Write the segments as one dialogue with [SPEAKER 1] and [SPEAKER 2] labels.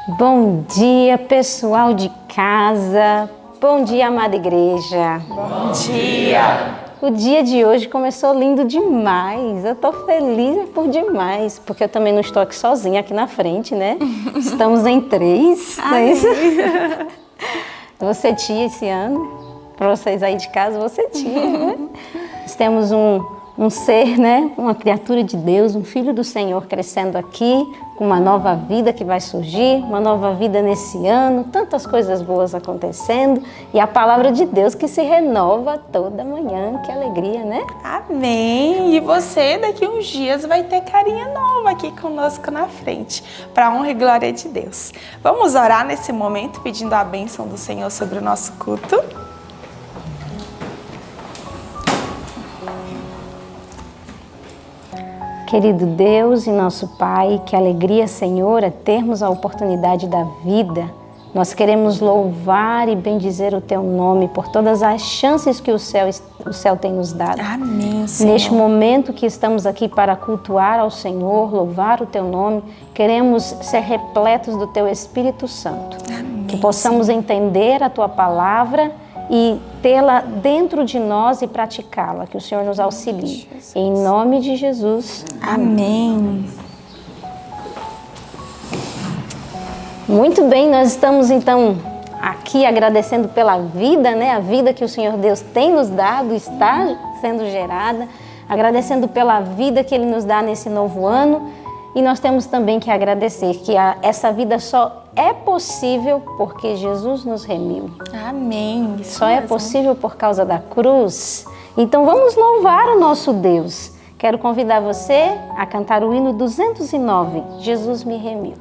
[SPEAKER 1] Bom dia, pessoal de casa. Bom dia, amada igreja.
[SPEAKER 2] Bom dia.
[SPEAKER 1] O dia de hoje começou lindo demais. Eu tô feliz por demais, porque eu também não estou aqui sozinha aqui na frente, né? Estamos em 3, não é isso? Você tia esse ano, para vocês aí de casa, você tia, né? Nós temos um ser, né? Uma criatura de Deus, um filho do Senhor crescendo aqui, com uma nova vida que vai surgir, uma nova vida nesse ano, tantas coisas boas acontecendo e a palavra de Deus que se renova toda manhã, que alegria, né?
[SPEAKER 2] Amém! E você daqui uns dias vai ter carinha nova aqui conosco na frente, para honra e glória de Deus. Vamos orar nesse momento pedindo a bênção do Senhor sobre o nosso culto?
[SPEAKER 1] Querido Deus e nosso Pai, que alegria, Senhor, é termos a oportunidade da vida. Nós queremos louvar e bendizer o Teu nome por todas as chances que o céu tem nos dado.
[SPEAKER 2] Amém, Senhor.
[SPEAKER 1] Neste momento que estamos aqui para cultuar ao Senhor, louvar o Teu nome, queremos ser repletos do Teu Espírito Santo.
[SPEAKER 2] Amém,
[SPEAKER 1] que possamos entender a Tua palavra e tê-la dentro de nós e praticá-la, que o Senhor nos auxilie. Em nome de Jesus.
[SPEAKER 2] Amém.
[SPEAKER 1] Muito bem, nós estamos então aqui agradecendo pela vida, né? A vida que o Senhor Deus tem nos dado, está sendo gerada, agradecendo pela vida que Ele nos dá nesse novo ano. E nós temos também que agradecer que essa vida só é possível porque Jesus nos remiu.
[SPEAKER 2] Amém. Isso
[SPEAKER 1] Só é
[SPEAKER 2] mesmo.
[SPEAKER 1] possível por causa da cruz. Então vamos louvar o nosso Deus. Quero convidar você a cantar o hino 209, Jesus me remiu.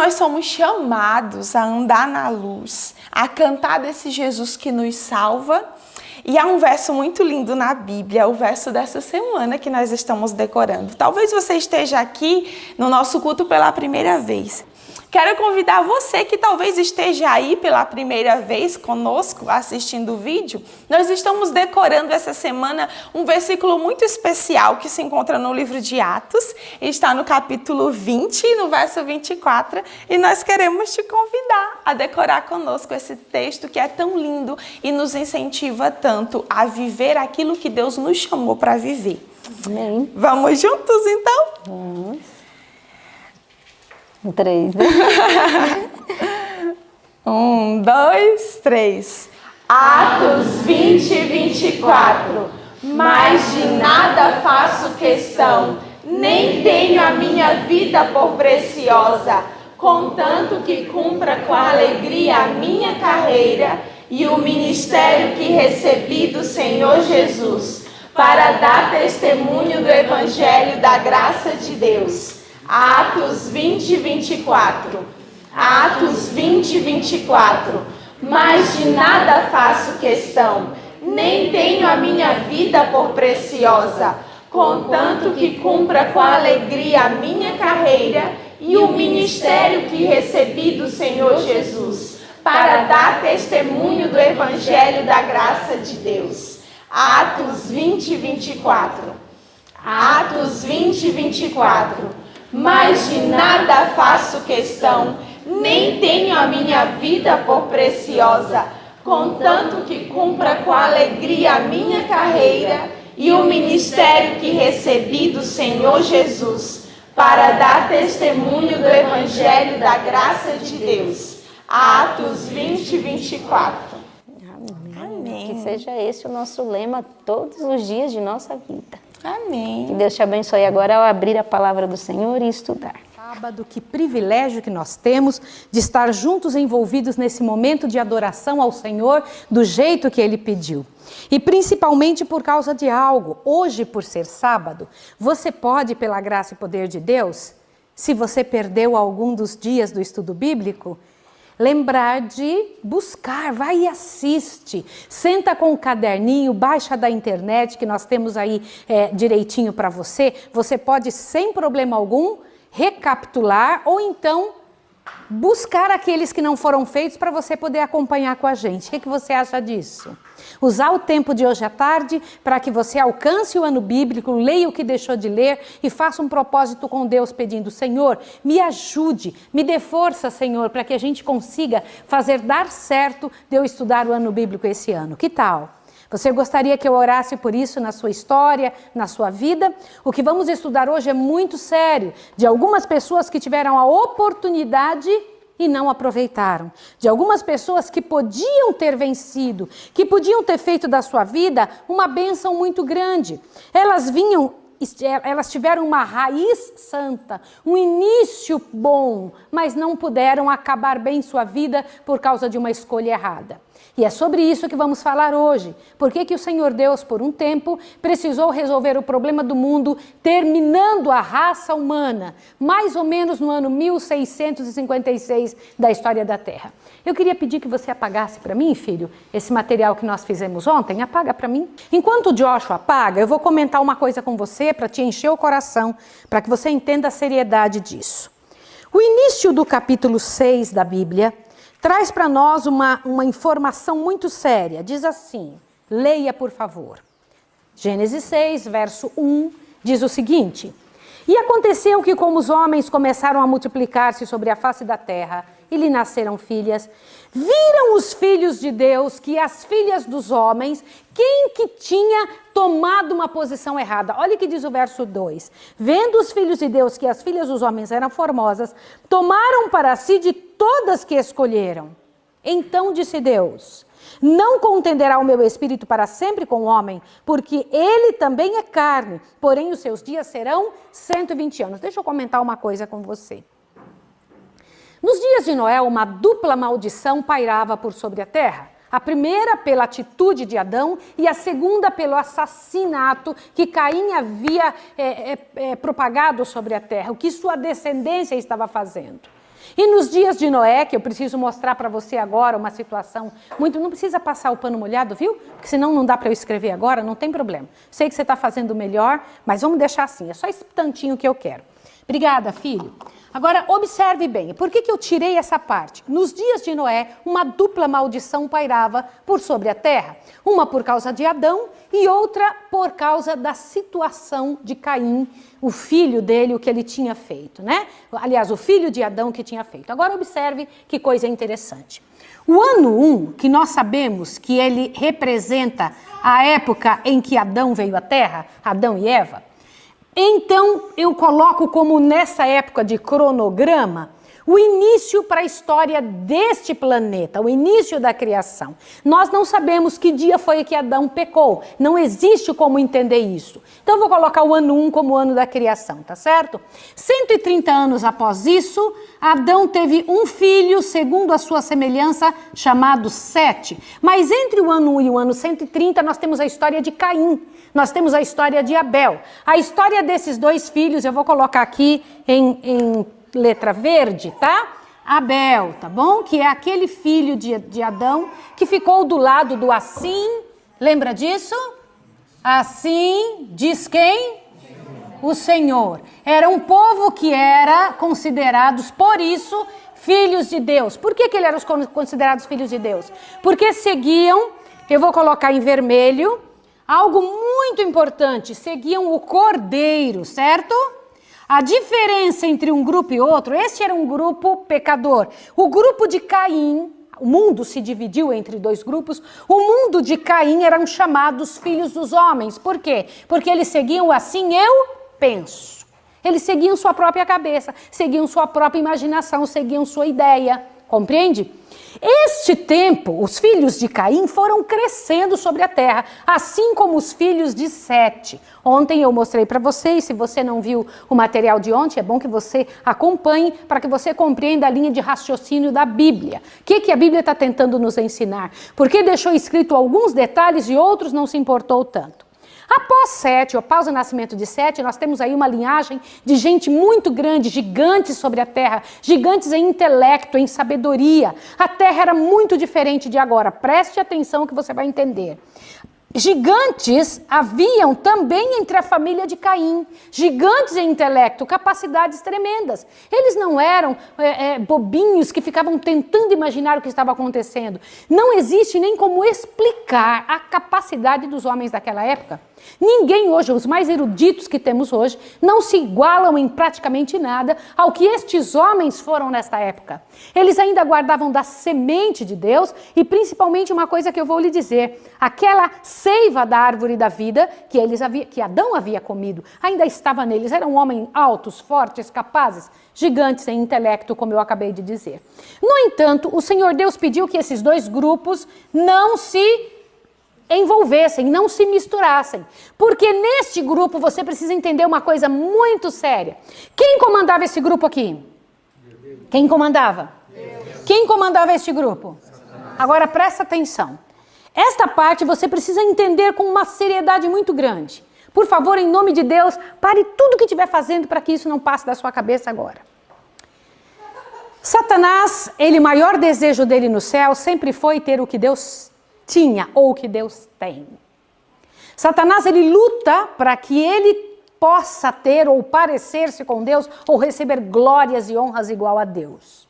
[SPEAKER 2] nós somos chamados a andar na luz, a cantar desse Jesus que nos salva. E há um verso muito lindo na Bíblia, o verso dessa semana que nós estamos decorando. Talvez você esteja aqui no nosso culto pela primeira vez. Quero convidar você que talvez esteja aí pela primeira vez conosco assistindo o vídeo. Nós estamos decorando essa semana um versículo muito especial que se encontra no livro de Atos. Está no capítulo 20, no verso 24. E nós queremos te convidar a decorar conosco esse texto que é tão lindo e nos incentiva tanto a viver aquilo que Deus nos chamou para viver.
[SPEAKER 1] Amém.
[SPEAKER 2] Vamos juntos então?
[SPEAKER 1] Vamos. 3.
[SPEAKER 2] 1, 2, 3.
[SPEAKER 3] Atos 20 e 24. Mas de nada faço questão, nem tenho a minha vida por preciosa, contanto que cumpra com alegria a minha carreira e o ministério que recebi do Senhor Jesus, para dar testemunho do Evangelho da graça de Deus. Atos 20 e 24. Atos 20 e 24. Mas de nada faço questão, nem tenho a minha vida por preciosa, contanto que cumpra com alegria a minha carreira e o ministério que recebi do Senhor Jesus, para dar testemunho do Evangelho da graça de Deus. Atos 20 e 24. Atos 20 e 24. Mas de nada faço questão, nem tenho a minha vida por preciosa, contanto que cumpra com alegria a minha carreira e o ministério que recebi do Senhor Jesus, para dar testemunho do Evangelho da graça de Deus. Atos 20 e 24.
[SPEAKER 2] Amém.
[SPEAKER 1] Que seja esse o nosso lema todos os dias de nossa vida.
[SPEAKER 2] Amém.
[SPEAKER 1] Que Deus te abençoe agora ao abrir a palavra do Senhor e estudar.
[SPEAKER 4] Sábado, que privilégio que nós temos de estar juntos envolvidos nesse momento de adoração ao Senhor do jeito que Ele pediu. E principalmente por causa de algo. Hoje, por ser sábado, você pode, pela graça e poder de Deus, se você perdeu algum dos dias do estudo bíblico, lembrar de buscar, vai e assiste, senta com o caderninho, baixa da internet que nós temos aí direitinho para você, você pode sem problema algum recapitular ou então buscar aqueles que não foram feitos para você poder acompanhar com a gente. O que você acha disso? Usar o tempo de hoje à tarde para que você alcance o ano bíblico, leia o que deixou de ler e faça um propósito com Deus pedindo: Senhor, me ajude, me dê força, Senhor, para que a gente consiga fazer dar certo de eu estudar o ano bíblico esse ano. Que tal? Você gostaria que eu orasse por isso na sua história, na sua vida? O que vamos estudar hoje é muito sério, de algumas pessoas que tiveram a oportunidade e não aproveitaram. De algumas pessoas que podiam ter vencido, que podiam ter feito da sua vida uma bênção muito grande. Elas tiveram uma raiz santa, um início bom, mas não puderam acabar bem sua vida por causa de uma escolha errada. E é sobre isso que vamos falar hoje. Por que o Senhor Deus, por um tempo, precisou resolver o problema do mundo, terminando a raça humana, mais ou menos no ano 1656 da história da Terra. Eu queria pedir que você apagasse para mim, filho, esse material que nós fizemos ontem. Apaga para mim. Enquanto o Joshua apaga, eu vou comentar uma coisa com você para te encher o coração, para que você entenda a seriedade disso. O início do capítulo 6 da Bíblia traz para nós uma informação muito séria. Diz assim, leia por favor. Gênesis 6, verso 1, diz o seguinte: E aconteceu que como os homens começaram a multiplicar-se sobre a face da terra, e lhe nasceram filhas, viram os filhos de Deus que as filhas dos homens, quem que tinha tomado uma posição errada? Olha o que diz o verso 2. Vendo os filhos de Deus que as filhas dos homens eram formosas, tomaram para si de todas que escolheram. Então disse Deus: Não contenderá o meu espírito para sempre com o homem, porque ele também é carne, porém os seus dias serão 120 anos. Deixa eu comentar uma coisa com você. Nos dias de Noé, uma dupla maldição pairava por sobre a terra. A primeira pela atitude de Adão e a segunda pelo assassinato que Caim havia propagado sobre a terra, o que sua descendência estava fazendo. E nos dias de Noé, que eu preciso mostrar para você agora uma situação muito... Não precisa passar o pano molhado, viu? Porque senão não dá para eu escrever agora, não tem problema. Sei que você está fazendo melhor, mas vamos deixar assim. É só esse tantinho que eu quero. Obrigada, filho. Agora, observe bem. Por que eu tirei essa parte? Nos dias de Noé, uma dupla maldição pairava por sobre a terra. Uma por causa de Adão e outra por causa da situação de Caim, o filho dele, o que ele tinha feito, né? Aliás, o filho de Adão que tinha feito. Agora, observe que coisa interessante. O ano 1, que nós sabemos que ele representa a época em que Adão veio à terra, Adão e Eva, então, eu coloco como nessa época de cronograma, o início para a história deste planeta, o início da criação. Nós não sabemos que dia foi que Adão pecou, não existe como entender isso. Então, eu vou colocar o ano 1 como o ano da criação, tá certo? 130 anos após isso, Adão teve um filho, segundo a sua semelhança, chamado Sete. Mas entre o ano 1 e o ano 130, nós temos a história de Caim. Nós temos a história de Abel. A história desses dois filhos, eu vou colocar aqui em letra verde, tá? Abel, tá bom? Que é aquele filho de Adão que ficou do lado do assim. Lembra disso? Assim diz quem? O Senhor. Era um povo que era considerados, por isso, filhos de Deus. Por que eles eram considerados filhos de Deus? Porque seguiam, eu vou colocar em vermelho, algo muito importante, seguiam o Cordeiro, certo? A diferença entre um grupo e outro, este era um grupo pecador. O grupo de Caim, o mundo se dividiu entre dois grupos, o mundo de Caim eram chamados filhos dos homens. Por quê? Porque eles seguiam assim, eu penso. Eles seguiam sua própria cabeça, seguiam sua própria imaginação, seguiam sua ideia. Compreende? Este tempo, os filhos de Caim foram crescendo sobre a terra, assim como os filhos de Sete. Ontem eu mostrei para vocês, se você não viu o material de ontem, é bom que você acompanhe para que você compreenda a linha de raciocínio da Bíblia. O que a Bíblia está tentando nos ensinar? Porque deixou escrito alguns detalhes e outros não se importou tanto. Após Sete, ou após o nascimento de Sete, nós temos aí uma linhagem de gente muito grande, gigantes sobre a terra, gigantes em intelecto, em sabedoria. A terra era muito diferente de agora, preste atenção que você vai entender. Gigantes haviam também entre a família de Caim, gigantes em intelecto, capacidades tremendas. Eles não eram bobinhos que ficavam tentando imaginar o que estava acontecendo. Não existe nem como explicar a capacidade dos homens daquela época. Ninguém hoje, os mais eruditos que temos hoje, não se igualam em praticamente nada ao que estes homens foram nesta época. Eles ainda guardavam da semente de Deus e principalmente uma coisa que eu vou lhe dizer, aquela seiva da árvore da vida que Adão havia comido, ainda estava neles, eram homens altos, fortes, capazes, gigantes em intelecto, como eu acabei de dizer. No entanto, o Senhor Deus pediu que esses dois grupos não se envolvessem, não se misturassem. Porque neste grupo você precisa entender uma coisa muito séria. Quem comandava esse grupo aqui? Quem comandava? Quem comandava este grupo? Agora presta atenção. Esta parte você precisa entender com uma seriedade muito grande. Por favor, em nome de Deus, pare tudo que estiver fazendo para que isso não passe da sua cabeça agora. Satanás, o maior desejo dele no céu sempre foi ter o que Deus tinha ou o que Deus tem. Satanás, ele luta para que ele possa ter ou parecer-se com Deus ou receber glórias e honras igual a Deus.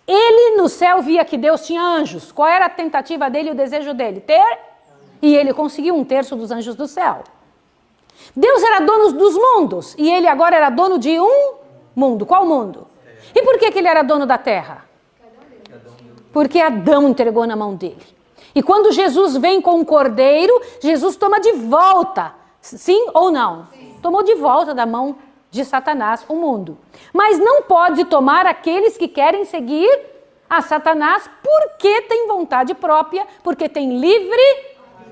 [SPEAKER 4] Ele no céu via que Deus tinha anjos. Qual era a tentativa dele e o desejo dele? Ter? E ele conseguiu 1/3 dos anjos do céu. Deus era dono dos mundos e ele agora era dono de um mundo. Qual mundo? E por que ele era dono da terra? Porque Adão entregou na mão dele. E quando Jesus vem com o cordeiro, Jesus toma de volta. Sim ou não? Sim. Tomou de volta da mão de Satanás o mundo. Mas não pode tomar aqueles que querem seguir a Satanás porque tem vontade própria, porque tem livre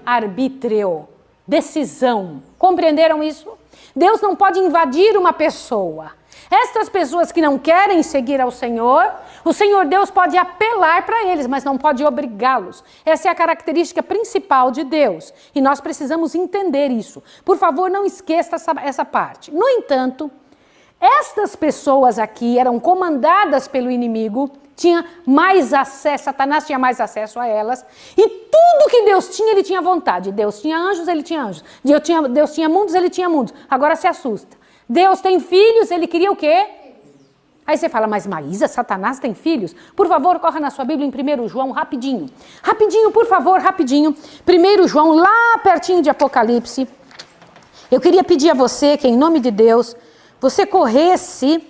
[SPEAKER 4] arbítrio, decisão. Compreenderam isso? Deus não pode invadir uma pessoa. Estas pessoas que não querem seguir ao Senhor, o Senhor Deus pode apelar para eles, mas não pode obrigá-los. Essa é a característica principal de Deus. E nós precisamos entender isso. Por favor, não esqueça essa parte. No entanto, Estas pessoas aqui eram comandadas pelo inimigo, tinha mais acesso, Satanás tinha mais acesso a elas, e tudo que Deus tinha, ele tinha vontade. Deus tinha anjos, ele tinha anjos. Deus tinha mundos, ele tinha mundos. Agora se assusta. Deus tem filhos, ele queria o quê? Aí você fala, mas Maísa, Satanás tem filhos? Por favor, corra na sua Bíblia em 1 João, rapidinho. Rapidinho, por favor, rapidinho. 1 João, lá pertinho de Apocalipse. Eu queria pedir a você que, em nome de Deus, você corresse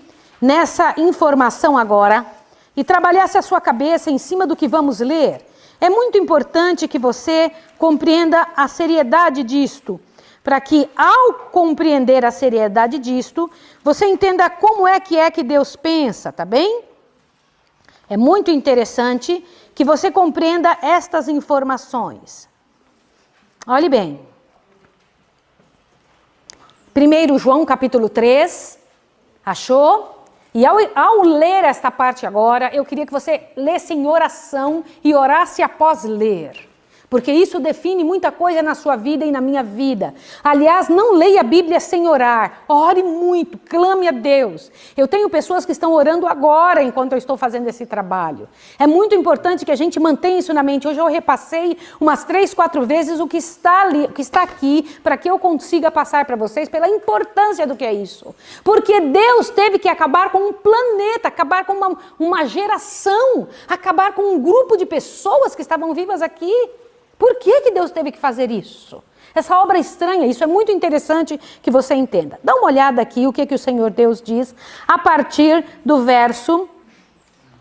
[SPEAKER 4] nessa informação agora e trabalhasse a sua cabeça em cima do que vamos ler. É muito importante que você compreenda a seriedade disto, para que, ao compreender a seriedade disto, você entenda como é que Deus pensa, tá bem? É muito interessante que você compreenda estas informações. Olhe bem. 1 João capítulo 3, achou? E ao ler esta parte agora, eu queria que você lesse em oração e orasse após ler. Porque isso define muita coisa na sua vida e na minha vida. Aliás, não leia a Bíblia sem orar. Ore muito, clame a Deus. Eu tenho pessoas que estão orando agora enquanto eu estou fazendo esse trabalho. É muito importante que a gente mantenha isso na mente. Hoje eu repassei umas 3, 4 vezes o que está ali, o que está aqui, para que eu consiga passar para vocês pela importância do que é isso. Porque Deus teve que acabar com um planeta, acabar com uma geração, acabar com um grupo de pessoas que estavam vivas aqui. Por que Deus teve que fazer isso? Essa obra estranha, isso é muito interessante que você entenda. Dá uma olhada aqui o que o Senhor Deus diz a partir do verso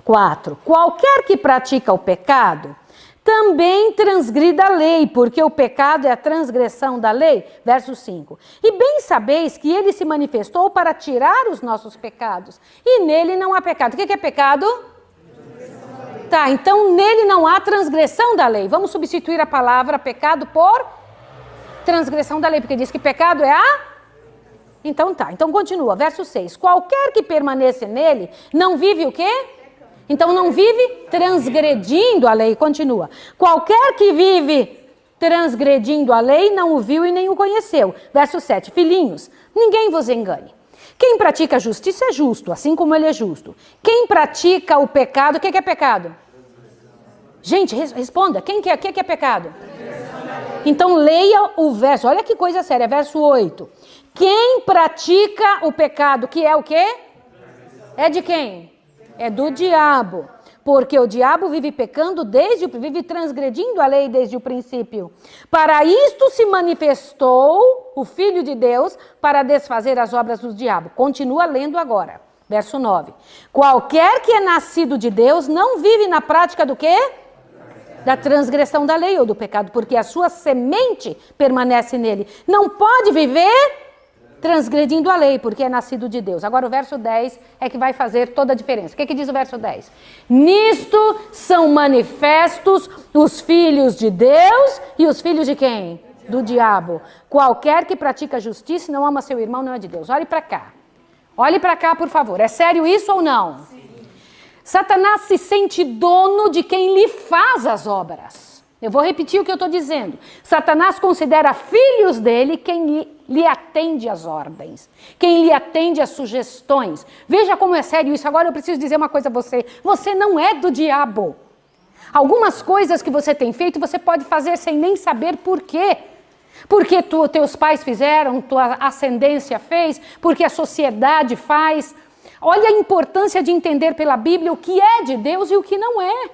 [SPEAKER 4] 4. Qualquer que pratica o pecado também transgrida a lei, porque o pecado é a transgressão da lei. Verso 5. E bem sabeis que ele se manifestou para tirar os nossos pecados, e nele não há pecado. O que é pecado? Tá, então nele não há transgressão da lei. Vamos substituir a palavra pecado por transgressão da lei, porque diz que pecado é a... Então tá, então continua, verso 6. Qualquer que permaneça nele, não vive o quê? Então não vive transgredindo a lei, continua. Qualquer que vive transgredindo a lei, não o viu e nem o conheceu. Verso 7. Filhinhos, ninguém vos engane. Quem pratica a justiça é justo, assim como ele é justo. Quem pratica o pecado, o que é pecado? Gente, responda, o que é pecado? Então leia o verso, olha que coisa séria, verso 8. Quem pratica o pecado, que é o quê? É de quem? É do diabo. Porque o diabo vive pecando, vive transgredindo a lei desde o princípio. Para isto se manifestou o Filho de Deus para desfazer as obras do diabo. Continua lendo agora, verso 9. Qualquer que é nascido de Deus não vive na prática do quê? Da transgressão da lei ou do pecado, porque a sua semente permanece nele. Não pode viver transgredindo a lei, porque é nascido de Deus. Agora o verso 10 é que vai fazer toda a diferença. O que diz o verso 10? Nisto são manifestos os filhos de Deus e os filhos de quem? Do diabo. Qualquer que pratica justiça e não ama seu irmão não é de Deus. Olhe para cá. Olhe para cá, por favor. É sério isso ou não? Sim. Satanás se sente dono de quem lhe faz as obras. Eu vou repetir o que eu estou dizendo. Satanás considera filhos dele quem lhe atende às ordens, quem lhe atende às sugestões. Veja como é sério isso. Agora eu preciso dizer uma coisa a você. Você não é do diabo. Algumas coisas que você tem feito, você pode fazer sem nem saber por quê. Porque teus pais fizeram, tua ascendência fez, porque a sociedade faz. Olha a importância de entender pela Bíblia o que é de Deus e o que não é.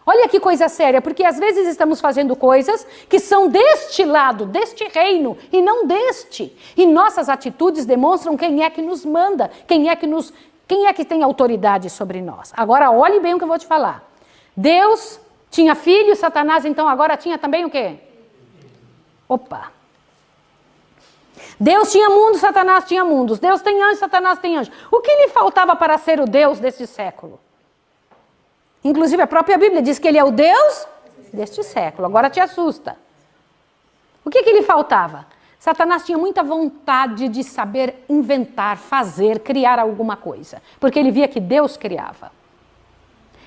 [SPEAKER 4] Olha que coisa séria, porque às vezes estamos fazendo coisas que são deste lado, deste reino, e não deste. E nossas atitudes demonstram quem é que nos manda, quem é que tem autoridade sobre nós. Agora, olhe bem o que eu vou te falar. Deus tinha filho, Satanás então agora tinha também o quê? Opa! Deus tinha mundo, Satanás tinha mundos. Deus tem anjo, Satanás tem anjo. O que lhe faltava para ser o Deus deste século? Inclusive a própria Bíblia diz que ele é o Deus deste século. Agora te assusta. O que lhe faltava? Satanás tinha muita vontade de saber inventar, fazer, criar alguma coisa. Porque ele via que Deus criava.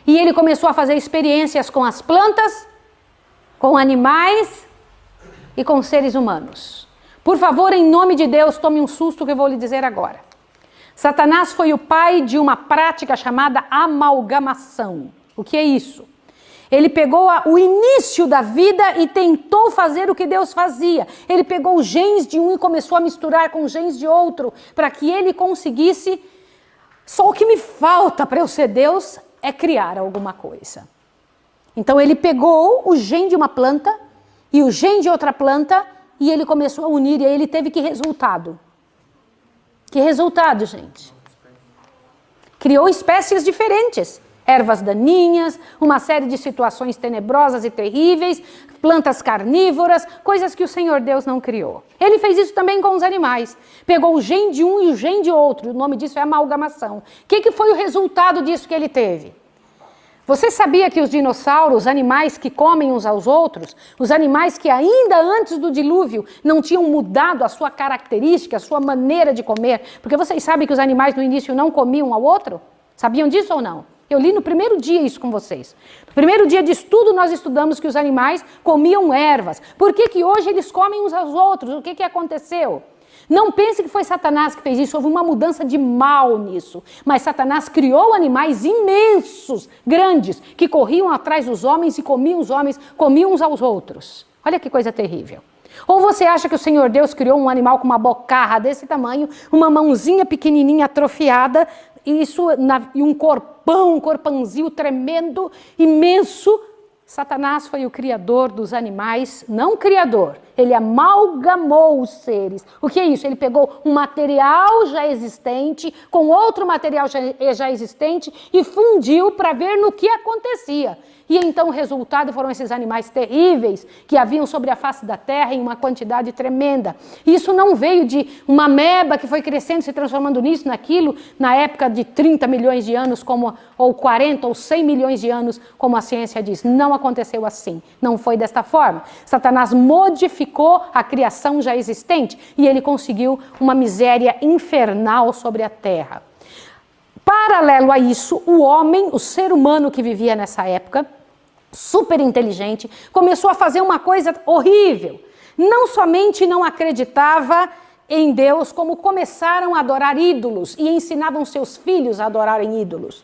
[SPEAKER 4] E ele começou a fazer experiências com as plantas, com animais e com seres humanos. Por favor, em nome de Deus, tome um susto que eu vou lhe dizer agora. Satanás foi o pai de uma prática chamada amalgamação. O que é isso? Ele pegou o início da vida e tentou fazer o que Deus fazia. Ele pegou os genes de um e começou a misturar com os genes de outro, para que ele conseguisse... Só o que me falta para eu ser Deus é criar alguma coisa. Então ele pegou o gene de uma planta e o gene de outra planta e ele começou a unir, e aí ele teve que resultado. Que resultado, gente? Criou espécies diferentes. Ervas daninhas, uma série de situações tenebrosas e terríveis, plantas carnívoras, coisas que o Senhor Deus não criou. Ele fez isso também com os animais. Pegou o gene de um e o gene de outro. O nome disso é amalgamação. O que foi o resultado disso que ele teve? Você sabia que os dinossauros, os animais que comem uns aos outros, os animais que ainda antes do dilúvio não tinham mudado a sua característica, a sua maneira de comer, porque vocês sabem que os animais no início não comiam um ao outro? Sabiam disso ou não? Eu li no primeiro dia isso com vocês. No primeiro dia de estudo nós estudamos que os animais comiam ervas. Por que hoje eles comem uns aos outros? O que aconteceu? Não pense que foi Satanás que fez isso, houve uma mudança de mal nisso. Mas Satanás criou animais imensos, grandes, que corriam atrás dos homens e comiam os homens, comiam uns aos outros. Olha que coisa terrível. Ou você acha que o Senhor Deus criou um animal com uma bocarra desse tamanho, uma mãozinha pequenininha atrofiada, e um corpão, um corpãozinho tremendo, imenso? Satanás foi o criador dos animais, não criador, ele amalgamou os seres. O que é isso? Ele pegou um material já existente com outro material já existente e fundiu para ver no que acontecia. E então o resultado foram esses animais terríveis que haviam sobre a face da terra em uma quantidade tremenda. Isso não veio de uma ameba que foi crescendo, se transformando nisso, naquilo, na época de 30 milhões de anos, ou 40 ou 100 milhões de anos, como a ciência diz. Não aconteceu assim, não foi desta forma. Satanás modificou a criação já existente e ele conseguiu uma miséria infernal sobre a terra. Paralelo a isso, o homem, o ser humano que vivia nessa época, super inteligente, começou a fazer uma coisa horrível. Não somente não acreditava em Deus, como começaram a adorar ídolos e ensinavam seus filhos a adorarem ídolos.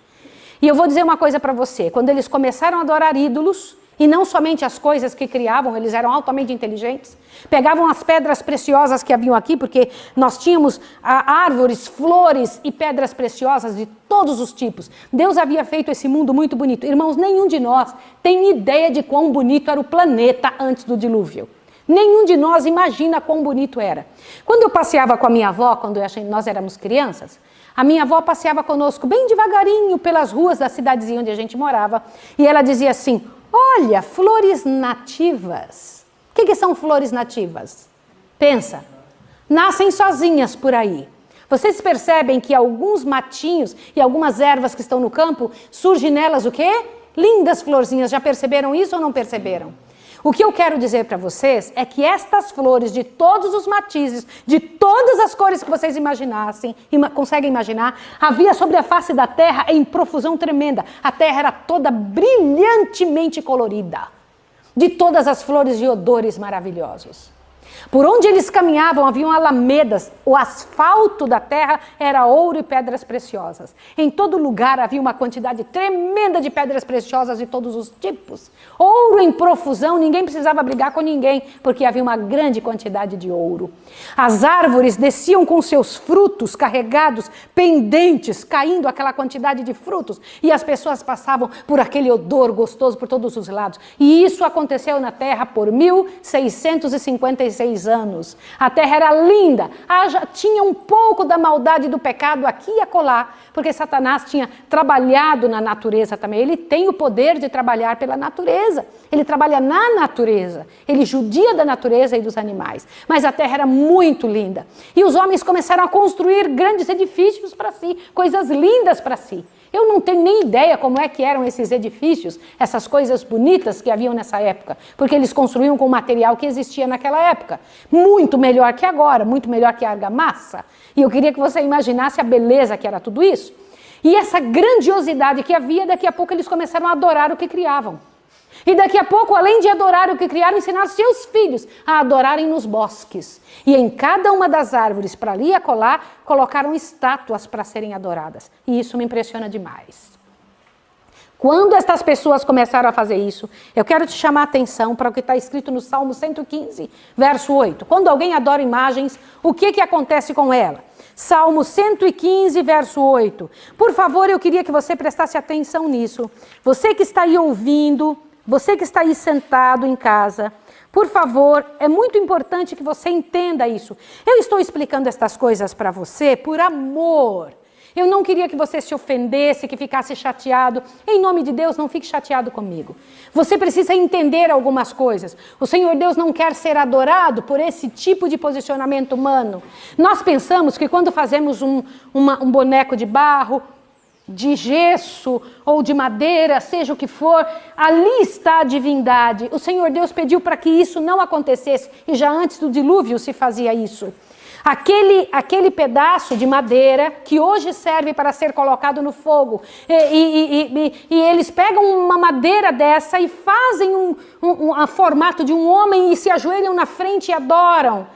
[SPEAKER 4] E eu vou dizer uma coisa para você, quando eles começaram a adorar ídolos, e não somente as coisas que criavam, eles eram altamente inteligentes, pegavam as pedras preciosas que haviam aqui, porque nós tínhamos árvores, flores e pedras preciosas de todos os tipos. Deus havia feito esse mundo muito bonito. Irmãos, nenhum de nós tem ideia de quão bonito era o planeta antes do dilúvio. Nenhum de nós imagina quão bonito era. Quando eu passeava com a minha avó, quando nós éramos crianças, a minha avó passeava conosco bem devagarinho pelas ruas da cidadezinha onde a gente morava, e ela dizia assim: olha, flores nativas. O que são flores nativas? Pensa, nascem sozinhas por aí. Vocês percebem que alguns matinhos e algumas ervas que estão no campo, surgem nelas o quê? Lindas florzinhas. Já perceberam isso ou não perceberam? O que eu quero dizer para vocês é que estas flores de todos os matizes, de todas as cores que vocês imaginassem, conseguem imaginar, havia sobre a face da terra em profusão tremenda. A terra era toda brilhantemente colorida, de todas as flores de odores maravilhosos. Por onde eles caminhavam haviam alamedas, o asfalto da terra era ouro e pedras preciosas. Em todo lugar havia uma quantidade tremenda de pedras preciosas de todos os tipos. Ouro em profusão, ninguém precisava brigar com ninguém, porque havia uma grande quantidade de ouro. As árvores desciam com seus frutos carregados, pendentes, caindo aquela quantidade de frutos, e as pessoas passavam por aquele odor gostoso por todos os lados. E isso aconteceu na terra por 1656 anos. A terra era linda, já tinha um pouco da maldade do pecado aqui e acolá, porque Satanás tinha trabalhado na natureza também. Ele tem o poder de trabalhar pela natureza, ele trabalha na natureza, ele judia da natureza e dos animais. Mas a terra era muito linda, e os homens começaram a construir grandes edifícios para si, coisas lindas para si. Eu não tenho nem ideia como é que eram esses edifícios, essas coisas bonitas que haviam nessa época, porque eles construíam com o material que existia naquela época. Muito melhor que agora, muito melhor que a argamassa. E eu queria que você imaginasse a beleza que era tudo isso. E essa grandiosidade que havia, daqui a pouco eles começaram a adorar o que criavam. E daqui a pouco, além de adorar o que criaram, ensinaram seus filhos a adorarem nos bosques. E em cada uma das árvores, para ali e acolá, colocaram estátuas para serem adoradas. E isso me impressiona demais. Quando estas pessoas começaram a fazer isso, eu quero te chamar a atenção para o que está escrito no Salmo 115, verso 8. Quando alguém adora imagens, o que acontece com ela? Salmo 115, verso 8. Por favor, eu queria que você prestasse atenção nisso. Você que está aí ouvindo, você que está aí sentado em casa, por favor, é muito importante que você entenda isso. Eu estou explicando estas coisas para você por amor. Eu não queria que você se ofendesse, que ficasse chateado. Em nome de Deus, não fique chateado comigo. Você precisa entender algumas coisas. O Senhor Deus não quer ser adorado por esse tipo de posicionamento humano. Nós pensamos que quando fazemos um boneco de barro, de gesso ou de madeira, seja o que for, ali está a divindade. O Senhor Deus pediu para que isso não acontecesse, e já antes do dilúvio se fazia isso. Aquele pedaço de madeira que hoje serve para ser colocado no fogo, e eles pegam uma madeira dessa e fazem um formato de um homem e se ajoelham na frente e adoram.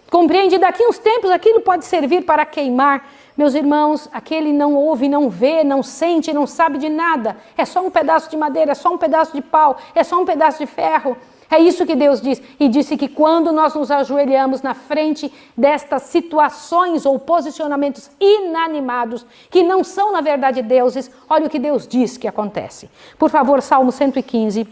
[SPEAKER 4] Compreende? Daqui uns tempos aquilo pode servir para queimar. Meus irmãos, aquele não ouve, não vê, não sente, não sabe de nada. É só um pedaço de madeira, é só um pedaço de pau, é só um pedaço de ferro. É isso que Deus diz. E disse que quando nós nos ajoelhamos na frente destas situações ou posicionamentos inanimados, que não são na verdade deuses, olha o que Deus diz que acontece. Por favor, Salmo 115.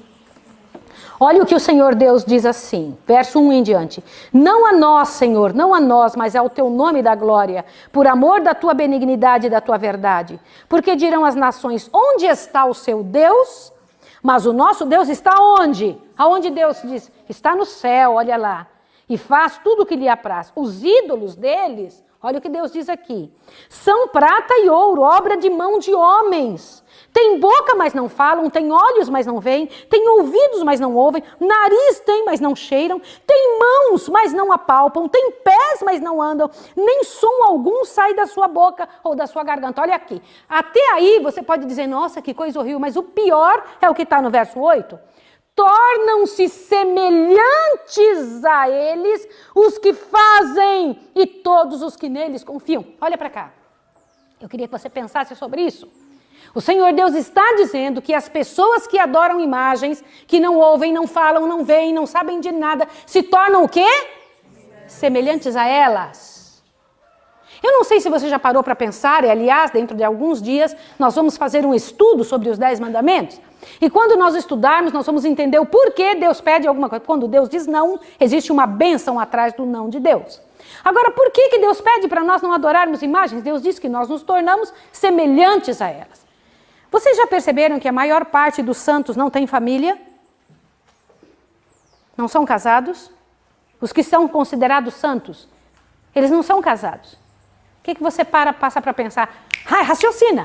[SPEAKER 4] Olha o que o Senhor Deus diz assim, verso 1 em diante. Não a nós, Senhor, não a nós, mas ao teu nome da glória, por amor da tua benignidade e da tua verdade. Porque dirão as nações, onde está o seu Deus? Mas o nosso Deus está onde? Aonde Deus diz? Está no céu, olha lá. E faz tudo o que lhe apraz. Os ídolos deles, olha o que Deus diz aqui. São prata e ouro, obra de mão de homens. Tem boca, mas não falam, tem olhos, mas não veem, tem ouvidos, mas não ouvem, nariz tem, mas não cheiram, tem mãos, mas não apalpam, tem pés, mas não andam, nem som algum sai da sua boca ou da sua garganta. Olha aqui, até aí você pode dizer, nossa, que coisa horrível, mas o pior é o que está no verso 8. Tornam-se semelhantes a eles os que fazem e todos os que neles confiam. Olha para cá, eu queria que você pensasse sobre isso. O Senhor Deus está dizendo que as pessoas que adoram imagens, que não ouvem, não falam, não veem, não sabem de nada, se tornam o quê? Semelhantes a elas. Eu não sei se você já parou para pensar, e aliás, dentro de alguns dias, nós vamos fazer um estudo sobre os 10 mandamentos. E quando nós estudarmos, nós vamos entender o porquê Deus pede alguma coisa. Quando Deus diz não, existe uma bênção atrás do não de Deus. Agora, por que Deus pede para nós não adorarmos imagens? Deus diz que nós nos tornamos semelhantes a elas. Vocês já perceberam que a maior parte dos santos não tem família? Não são casados? Os que são considerados santos, eles não são casados. O que você passa para pensar? Raciocina!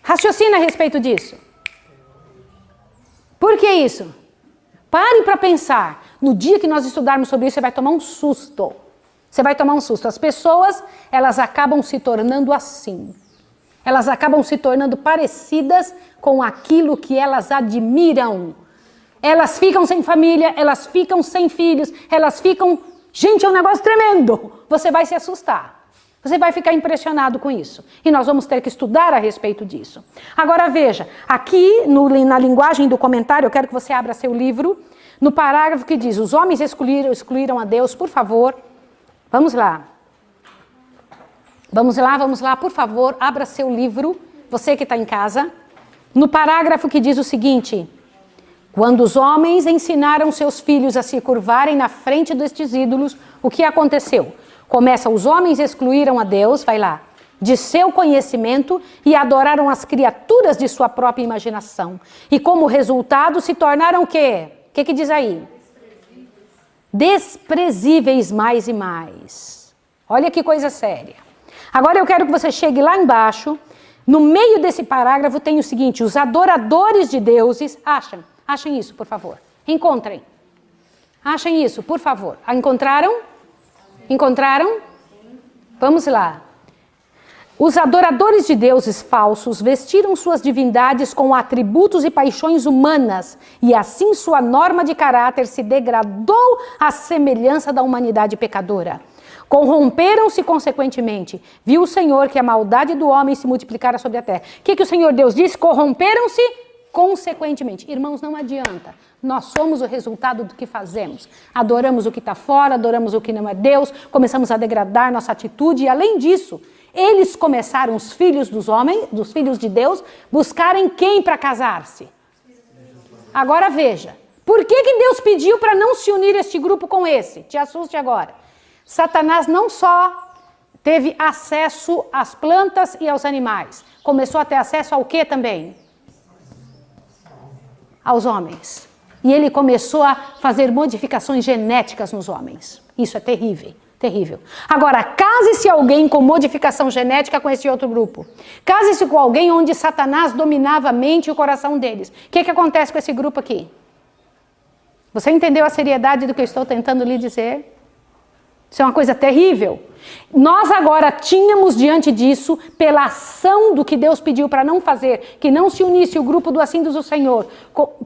[SPEAKER 4] Raciocina a respeito disso. Por que isso? Pare para pensar. No dia que nós estudarmos sobre isso, você vai tomar um susto. Você vai tomar um susto. As pessoas, elas acabam se tornando assim. Elas acabam se tornando parecidas com aquilo que elas admiram. Elas ficam sem família, elas ficam sem filhos, elas ficam... Gente, é um negócio tremendo. Você vai se assustar. Você vai ficar impressionado com isso. E nós vamos ter que estudar a respeito disso. Agora veja, aqui na linguagem do comentário, eu quero que você abra seu livro, no parágrafo que diz, os homens excluíram a Deus, por favor. Vamos lá. Vamos lá, por favor, abra seu livro, você que está em casa, no parágrafo que diz o seguinte, quando os homens ensinaram seus filhos a se curvarem na frente destes ídolos, o que aconteceu? Começa, os homens excluíram a Deus, vai lá, de seu conhecimento e adoraram as criaturas de sua própria imaginação. E como resultado se tornaram o quê? O que diz aí? Desprezíveis mais e mais. Olha que coisa séria. Agora eu quero que você chegue lá embaixo, no meio desse parágrafo tem o seguinte, os adoradores de deuses, achem isso, por favor, encontrem. Achem isso, por favor. Encontraram? Encontraram? Vamos lá. Os adoradores de deuses falsos vestiram suas divindades com atributos e paixões humanas, e assim sua norma de caráter se degradou à semelhança da humanidade pecadora. Corromperam-se consequentemente. Viu o Senhor que a maldade do homem se multiplicara sobre a terra. O que o Senhor Deus disse? Corromperam-se consequentemente. Irmãos, não adianta. Nós somos o resultado do que fazemos. Adoramos o que está fora, adoramos o que não é Deus, começamos a degradar nossa atitude e, além disso, eles começaram, os filhos dos homens, dos filhos de Deus, buscarem quem para casar-se? Agora veja, por que Deus pediu para não se unir este grupo com esse? Te assuste agora. Satanás não só teve acesso às plantas e aos animais, começou a ter acesso ao que também? Aos homens. E ele começou a fazer modificações genéticas nos homens. Isso é terrível. Terrível. Agora, case-se alguém com modificação genética com esse outro grupo. Case-se com alguém onde Satanás dominava a mente e o coração deles. O que acontece com esse grupo aqui? Você entendeu a seriedade do que eu estou tentando lhe dizer? Isso é uma coisa terrível. Nós agora tínhamos diante disso, pela ação do que Deus pediu para não fazer, que não se unisse o grupo do Assindos do Senhor,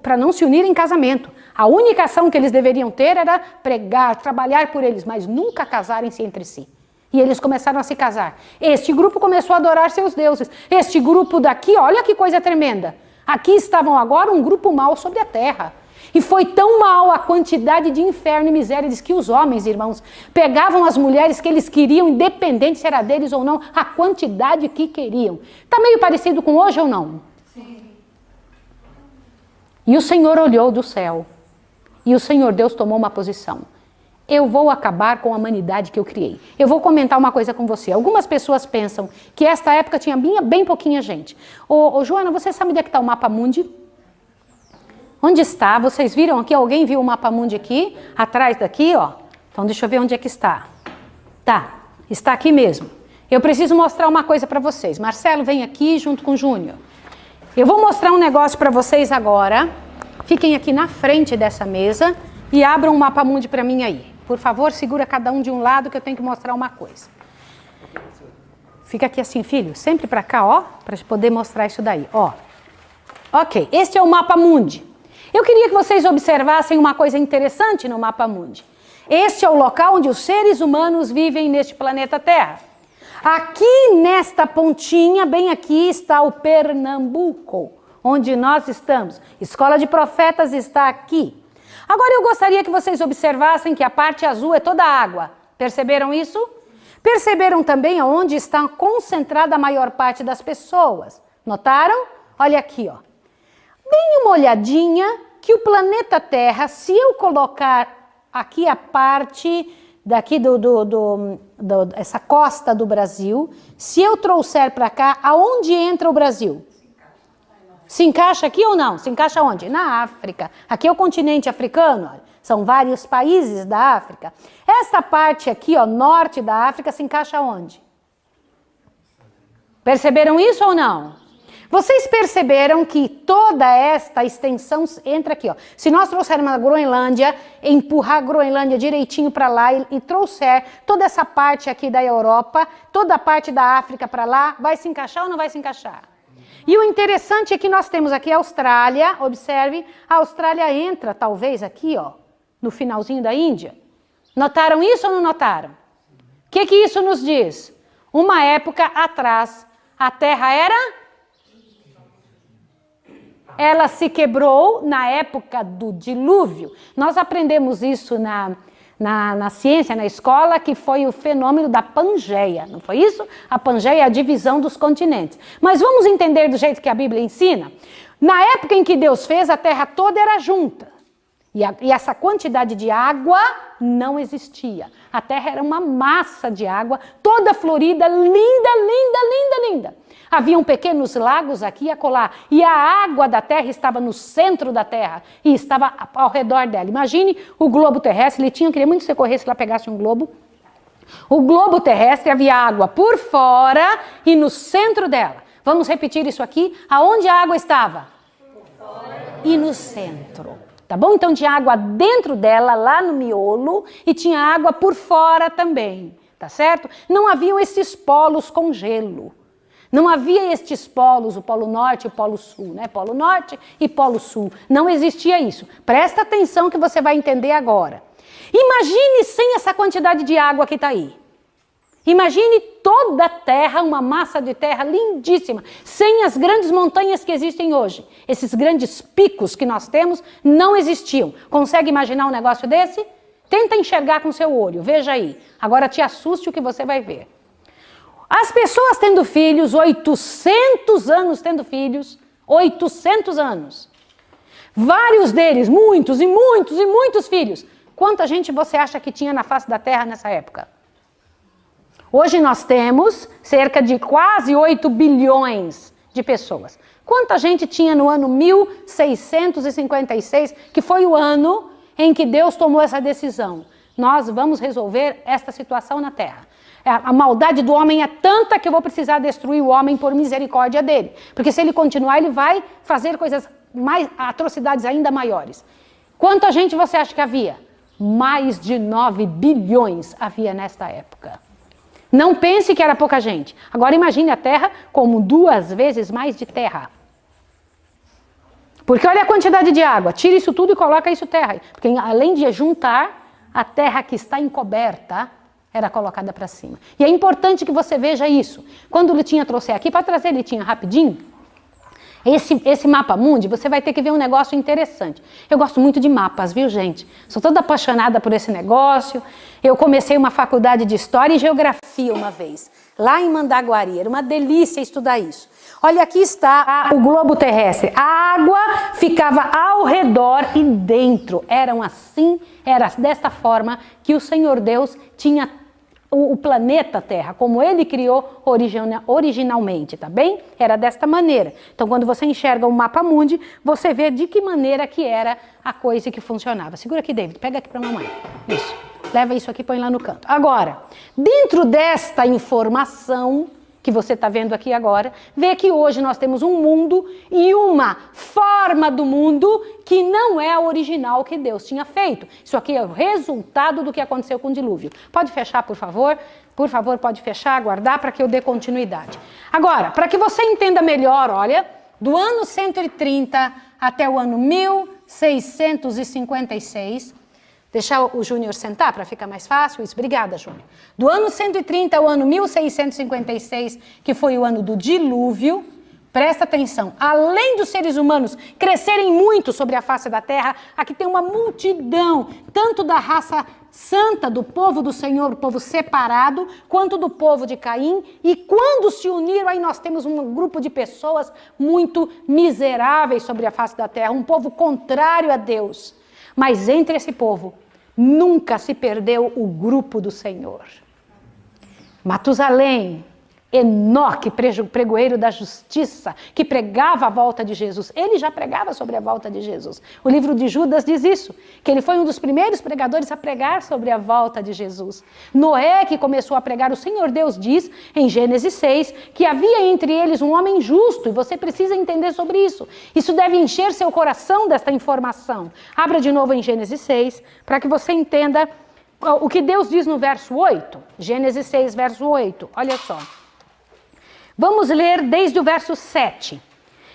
[SPEAKER 4] para não se unir em casamento. A única ação que eles deveriam ter era pregar, trabalhar por eles, mas nunca casarem-se entre si. E eles começaram a se casar. Este grupo começou a adorar seus deuses. Este grupo daqui, olha que coisa tremenda. Aqui estavam agora um grupo mau sobre a terra. E foi tão mal a quantidade de inferno e miséria que os homens, irmãos, pegavam as mulheres que eles queriam, independente se era deles ou não, a quantidade que queriam. Está meio parecido com hoje ou não? Sim. E o Senhor olhou do céu. E o Senhor Deus tomou uma posição. Eu vou acabar com a humanidade que eu criei. Eu vou comentar uma coisa com você. Algumas pessoas pensam que esta época tinha bem pouquinha gente. Ô Joana, você sabe onde é que está o mapa mundi? Onde está? Vocês viram aqui? Alguém viu o mapa mundi aqui? Atrás daqui, ó. Então deixa eu ver onde é que está. Tá, está aqui mesmo. Eu preciso mostrar uma coisa para vocês. Marcelo, vem aqui junto com o Júnior. Eu vou mostrar um negócio para vocês agora. Fiquem aqui na frente dessa mesa e abram um mapa mundi para mim aí. Por favor, segura cada um de um lado que eu tenho que mostrar uma coisa. Fica aqui assim, filho, sempre para cá, ó, para poder mostrar isso daí, ó. Ok, este é o mapa mundi. Eu queria que vocês observassem uma coisa interessante no mapa mundi. Este é o local onde os seres humanos vivem neste planeta Terra. Aqui nesta pontinha, bem aqui, está o Pernambuco, onde nós estamos. Escola de Profetas está aqui. Agora eu gostaria que vocês observassem que a parte azul é toda água. Perceberam isso? Perceberam também onde está concentrada a maior parte das pessoas. Notaram? Olha aqui, ó. Deem uma olhadinha que o planeta Terra, se eu colocar aqui a parte daqui essa costa do Brasil, se eu trouxer para cá, aonde entra o Brasil? Se encaixa aqui ou não? Se encaixa onde? Na África. Aqui é o continente africano, olha. São vários países da África. Essa parte aqui, ó, norte da África, se encaixa onde? Perceberam isso ou não? Vocês perceberam que toda esta extensão entra aqui, ó. Se nós trouxermos a Groenlândia, empurrar a Groenlândia direitinho para lá e trouxer toda essa parte aqui da Europa, toda a parte da África para lá, vai se encaixar ou não vai se encaixar? E o interessante é que nós temos aqui a Austrália, observe, a Austrália entra talvez aqui, ó, no finalzinho da Índia. Notaram isso ou não notaram? O que isso nos diz? Uma época atrás, a Terra ela se quebrou na época do dilúvio. Nós aprendemos isso na ciência, na escola, que foi o fenômeno da Pangeia, não foi isso? A Pangeia é a divisão dos continentes. Mas vamos entender do jeito que a Bíblia ensina? Na época em que Deus fez, a terra toda era junta. E essa quantidade de água não existia. A terra era uma massa de água, toda florida, linda, linda, linda, linda. Haviam pequenos lagos aqui e acolá, e a água da terra estava no centro da terra e estava ao redor dela. Imagine o globo terrestre, Litinho, eu queria muito que você corresse lá e pegasse um globo. O globo terrestre, havia água por fora e no centro dela. Vamos repetir isso aqui? Aonde a água estava? Por fora. E no centro. Tá bom? Então tinha água dentro dela, lá no miolo, e tinha água por fora também. Tá certo? Não haviam esses polos com gelo. Não havia estes polos, o Polo Norte e o Polo Sul, né? Polo Norte e Polo Sul. Não existia isso. Presta atenção que você vai entender agora. Imagine sem essa quantidade de água que está aí. Imagine toda a terra, uma massa de terra lindíssima, sem as grandes montanhas que existem hoje. Esses grandes picos que nós temos não existiam. Consegue imaginar um negócio desse? Tenta enxergar com seu olho, veja aí. Agora te assuste o que você vai ver. As pessoas tendo filhos, 800 anos tendo filhos, 800 anos. Vários deles, muitos e muitos e muitos filhos. Quanta gente você acha que tinha na face da terra nessa época? Hoje nós temos cerca de quase 8 bilhões de pessoas. Quanta gente tinha no ano 1656, que foi o ano em que Deus tomou essa decisão? Nós vamos resolver esta situação na terra. A maldade do homem é tanta que eu vou precisar destruir o homem por misericórdia dele. Porque se ele continuar, ele vai fazer coisas mais, atrocidades ainda maiores. Quanta gente você acha que havia? Mais de 9 bilhões havia nesta época. Não pense que era pouca gente. Agora imagine a terra como 2 vezes mais de terra. Porque olha a quantidade de água. Tira isso tudo e coloca isso terra. Porque além de juntar, a terra que está encoberta era colocada para cima. E é importante que você veja isso. Quando o Litinha trouxe aqui, para trazer Litinha rapidinho, esse mapa mundi, você vai ter que ver um negócio interessante. Eu gosto muito de mapas, viu, gente? Sou toda apaixonada por esse negócio. Eu comecei uma faculdade de História e Geografia uma vez, lá em Mandaguari. Era uma delícia estudar isso. Olha, aqui está o globo terrestre. A água ficava ao redor e dentro. Era desta forma que o Senhor Deus tinha o planeta Terra, como ele criou originalmente, tá bem? Era desta maneira. Então, quando você enxerga o mapa mundi, você vê de que maneira que era a coisa que funcionava. Segura aqui, David, pega aqui para a mamãe. Isso. Leva isso aqui e põe lá no canto. Agora, dentro desta informação que você está vendo aqui agora, vê que hoje nós temos um mundo e uma forma do mundo que não é a original que Deus tinha feito. Isso aqui é o resultado do que aconteceu com o dilúvio. Pode fechar, por favor? Por favor, pode fechar, aguardar para que eu dê continuidade. Agora, para que você entenda melhor, olha, do ano 130 até o ano 1656, deixar o Júnior sentar para ficar mais fácil? Isso, obrigada, Júnior. Do ano 130 ao ano 1656, que foi o ano do dilúvio, presta atenção, além dos seres humanos crescerem muito sobre a face da terra, aqui tem uma multidão, tanto da raça santa do povo do Senhor, o povo separado, quanto do povo de Caim, e quando se uniram, aí nós temos um grupo de pessoas muito miseráveis sobre a face da terra, um povo contrário a Deus. Mas entre esse povo, nunca se perdeu o grupo do Senhor. Matusalém, Enoque, pregoeiro da justiça, que pregava a volta de Jesus. Ele já pregava sobre a volta de Jesus. O livro de Judas diz isso, que ele foi um dos primeiros pregadores a pregar sobre a volta de Jesus. Noé, que começou a pregar, o Senhor Deus diz, em Gênesis 6, que havia entre eles um homem justo, e você precisa entender sobre isso. Isso deve encher seu coração desta informação. Abra de novo em Gênesis 6, para que você entenda o que Deus diz no verso 8. Gênesis 6, verso 8. Olha só. Vamos ler desde o verso 7.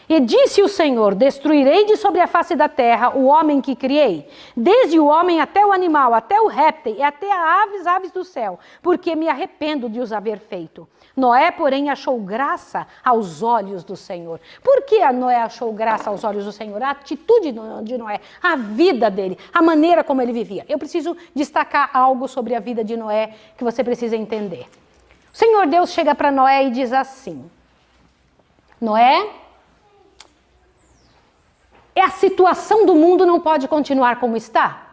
[SPEAKER 4] E disse o Senhor, destruirei de sobre a face da terra o homem que criei, desde o homem até o animal, até o réptil e até as aves do céu, porque me arrependo de os haver feito. Noé, porém, achou graça aos olhos do Senhor. Por que Noé achou graça aos olhos do Senhor? A atitude de Noé, a vida dele, a maneira como ele vivia. Eu preciso destacar algo sobre a vida de Noé que você precisa entender. O Senhor Deus chega para Noé e diz assim, Noé, a situação do mundo não pode continuar como está.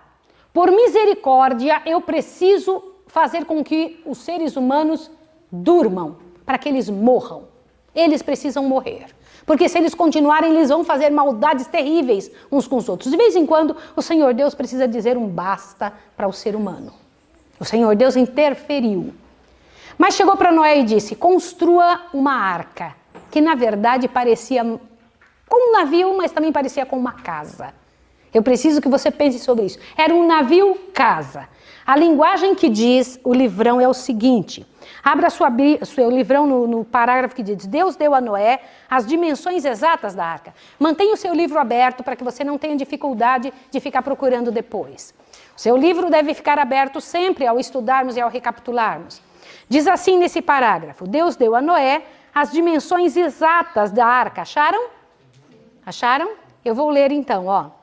[SPEAKER 4] Por misericórdia, eu preciso fazer com que os seres humanos durmam, para que eles morram. Eles precisam morrer. Porque se eles continuarem, eles vão fazer maldades terríveis uns com os outros. De vez em quando, o Senhor Deus precisa dizer um basta para o ser humano. O Senhor Deus interferiu. Mas chegou para Noé e disse, construa uma arca, que na verdade parecia com um navio, mas também parecia com uma casa. Eu preciso que você pense sobre isso. Era um navio casa. A linguagem que diz o livrão é o seguinte. Abra seu livrão no parágrafo que diz: Deus deu a Noé as dimensões exatas da arca. Mantenha o seu livro aberto para que você não tenha dificuldade de ficar procurando depois. O seu livro deve ficar aberto sempre ao estudarmos e ao recapitularmos. Diz assim nesse parágrafo: Deus deu a Noé as dimensões exatas da arca. Acharam? Acharam? Eu vou ler então, ó.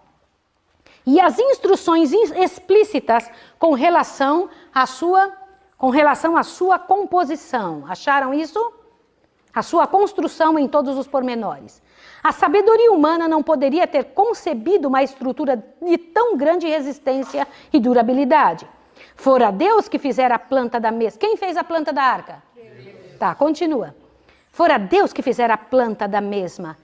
[SPEAKER 4] E as instruções explícitas com relação à sua composição. Acharam isso? A sua construção em todos os pormenores. A sabedoria humana não poderia ter concebido uma estrutura de tão grande resistência e durabilidade. Fora Deus que fizera a planta da mesma. Quem fez a planta da arca? Deus. Tá, continua. Fora Deus que fizera a planta da mesma.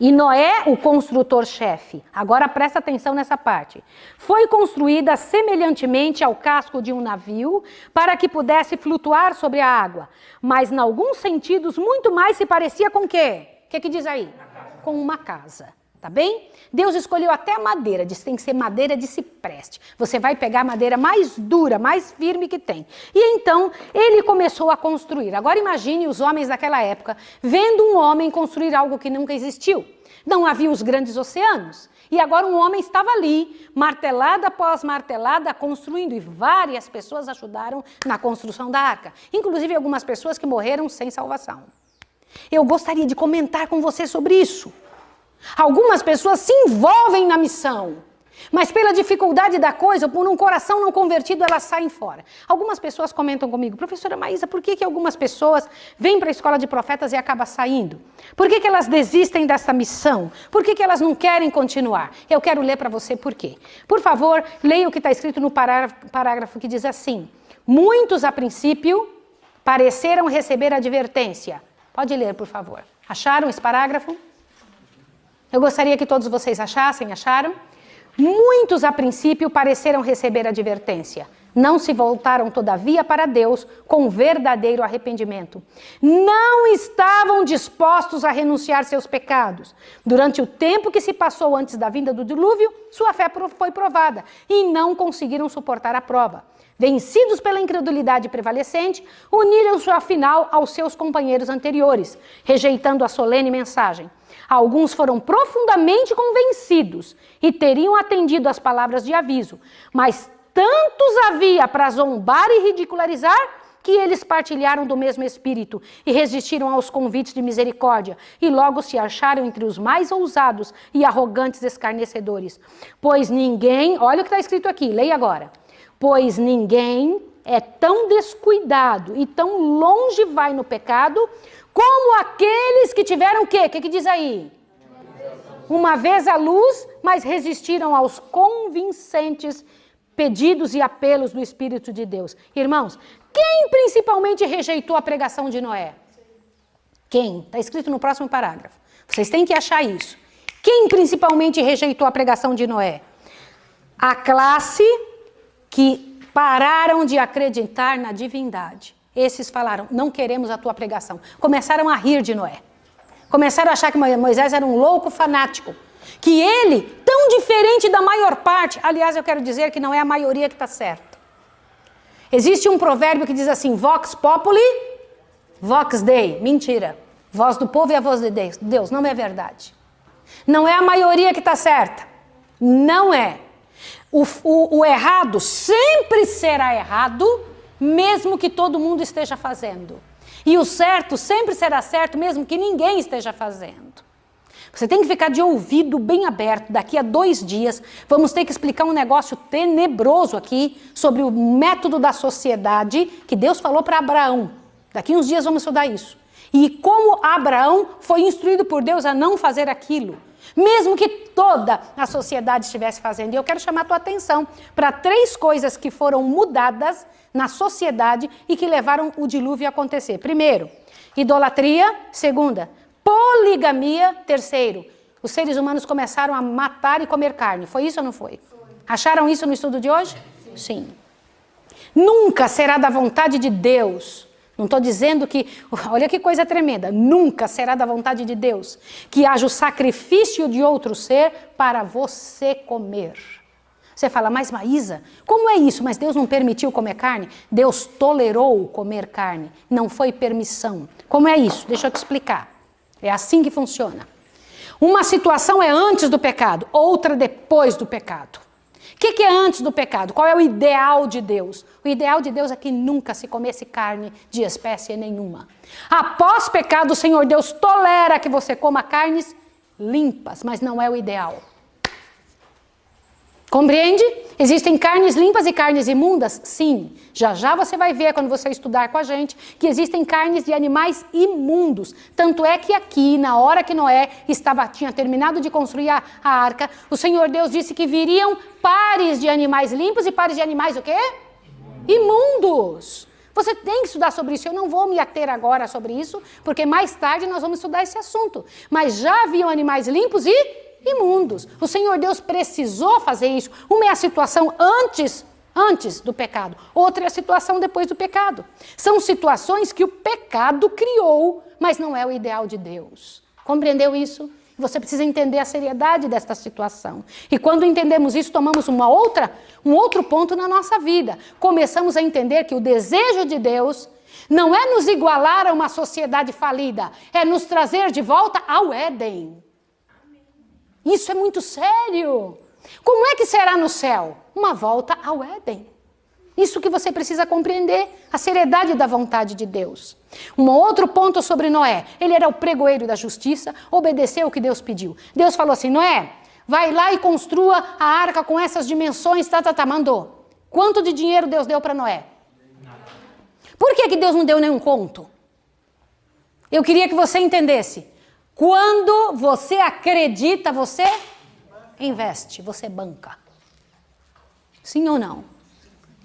[SPEAKER 4] E Noé, o construtor-chefe, agora presta atenção nessa parte, foi construída semelhantemente ao casco de um navio para que pudesse flutuar sobre a água, mas, em alguns sentidos, muito mais se parecia com o quê? O que diz aí? Com uma casa, tá bem? Deus escolheu até a madeira, disse que tem que ser madeira de cipreste. Você vai pegar a madeira mais dura, mais firme que tem. E então, ele começou a construir. Agora imagine os homens daquela época, vendo um homem construir algo que nunca existiu. Não havia os grandes oceanos. E agora um homem estava ali, martelada após martelada, construindo. E várias pessoas ajudaram na construção da arca. Inclusive algumas pessoas que morreram sem salvação. Eu gostaria de comentar com você sobre isso. Algumas pessoas se envolvem na missão, mas pela dificuldade da coisa, por um coração não convertido, elas saem fora. Algumas pessoas comentam comigo: professora Maísa, por que algumas pessoas vêm para a escola de profetas e acabam saindo? Por que elas desistem dessa missão? Por que elas não querem continuar? Eu quero ler para você por quê. Por favor, leia o que está escrito no parágrafo que diz assim: muitos, a princípio, pareceram receber advertência. Pode ler, por favor. Acharam esse parágrafo? Eu gostaria que todos vocês acharam? Muitos, a princípio, pareceram receber advertência. Não se voltaram, todavia, para Deus com verdadeiro arrependimento. Não estavam dispostos a renunciar seus pecados. Durante o tempo que se passou antes da vinda do dilúvio, sua fé foi provada e não conseguiram suportar a prova. Vencidos pela incredulidade prevalecente, uniram-se afinal aos seus companheiros anteriores, rejeitando a solene mensagem. Alguns foram profundamente convencidos e teriam atendido às palavras de aviso, mas tantos havia para zombar e ridicularizar que eles partilharam do mesmo espírito e resistiram aos convites de misericórdia e logo se acharam entre os mais ousados e arrogantes escarnecedores. Pois ninguém, olha o que está escrito aqui, leia agora. Pois ninguém é tão descuidado e tão longe vai no pecado como aqueles que tiveram o quê? O que diz aí? Uma vez à luz, mas resistiram aos convincentes pedidos e apelos do Espírito de Deus. Irmãos, quem principalmente rejeitou a pregação de Noé? Quem? Está escrito no próximo parágrafo. Vocês têm que achar isso. Quem principalmente rejeitou a pregação de Noé? A classe que pararam de acreditar na divindade. Esses falaram: não queremos a tua pregação. Começaram a rir de Noé. Começaram a achar que Moisés era um louco fanático. Que ele, tão diferente da maior parte, aliás, eu quero dizer que não é a maioria que está certa. Existe um provérbio que diz assim: vox populi, vox dei. Mentira. Voz do povo e a voz de Deus. Não é verdade. Não é a maioria que está certa. Não é. O errado sempre será errado, mesmo que todo mundo esteja fazendo. E o certo sempre será certo, mesmo que ninguém esteja fazendo. Você tem que ficar de ouvido bem aberto. Daqui a 2 dias, vamos ter que explicar um negócio tenebroso aqui sobre o método da sociedade que Deus falou para Abraão. Daqui uns dias vamos estudar isso. E como Abraão foi instruído por Deus a não fazer aquilo. Mesmo que toda a sociedade estivesse fazendo. E eu quero chamar a tua atenção para 3 coisas que foram mudadas na sociedade e que levaram o dilúvio a acontecer. Primeiro, idolatria. Segunda, poligamia. Terceiro, os seres humanos começaram a matar e comer carne. Foi isso ou não foi? Acharam isso no estudo de hoje? Sim. Nunca será da vontade de Deus Não estou dizendo que, olha que coisa tremenda, nunca será da vontade de Deus que haja o sacrifício de outro ser para você comer. Você fala, mas Maísa, como é isso? Mas Deus não permitiu comer carne? Deus tolerou comer carne, não foi permissão. Como é isso? Deixa eu te explicar. É assim que funciona. Uma situação é antes do pecado, outra depois do pecado. O que é antes do pecado? Qual é o ideal de Deus? O ideal de Deus é que nunca se comesse carne de espécie nenhuma. Após pecado, o Senhor Deus tolera que você coma carnes limpas, mas não é o ideal. Compreende? Existem carnes limpas e carnes imundas? Sim. Já já você vai ver, quando você estudar com a gente, que existem carnes de animais imundos. Tanto é que aqui, na hora que Noé tinha terminado de construir a arca, o Senhor Deus disse que viriam pares de animais limpos e pares de animais o quê? Imundos. Você tem que estudar sobre isso. Eu não vou me ater agora sobre isso, porque mais tarde nós vamos estudar esse assunto. Mas já haviam animais limpos e imundos. O Senhor Deus precisou fazer isso. Uma é a situação antes do pecado, outra é a situação depois do pecado. São situações que o pecado criou, mas não é o ideal de Deus. Compreendeu isso? Você precisa entender a seriedade desta situação. E quando entendemos isso, tomamos um outro ponto na nossa vida. Começamos a entender que o desejo de Deus não é nos igualar a uma sociedade falida, é nos trazer de volta ao Éden. Isso é muito sério. Como é que será no céu? Uma volta ao Éden. Isso que você precisa compreender, a seriedade da vontade de Deus. Um outro ponto sobre Noé. Ele era o pregoeiro da justiça, obedeceu o que Deus pediu. Deus falou assim, Noé, vai lá e construa a arca com essas dimensões, mandou. Quanto de dinheiro Deus deu para Noé? Por que Deus não deu nenhum conto? Eu queria que você entendesse. Quando você acredita, você investe, você banca. Sim ou não?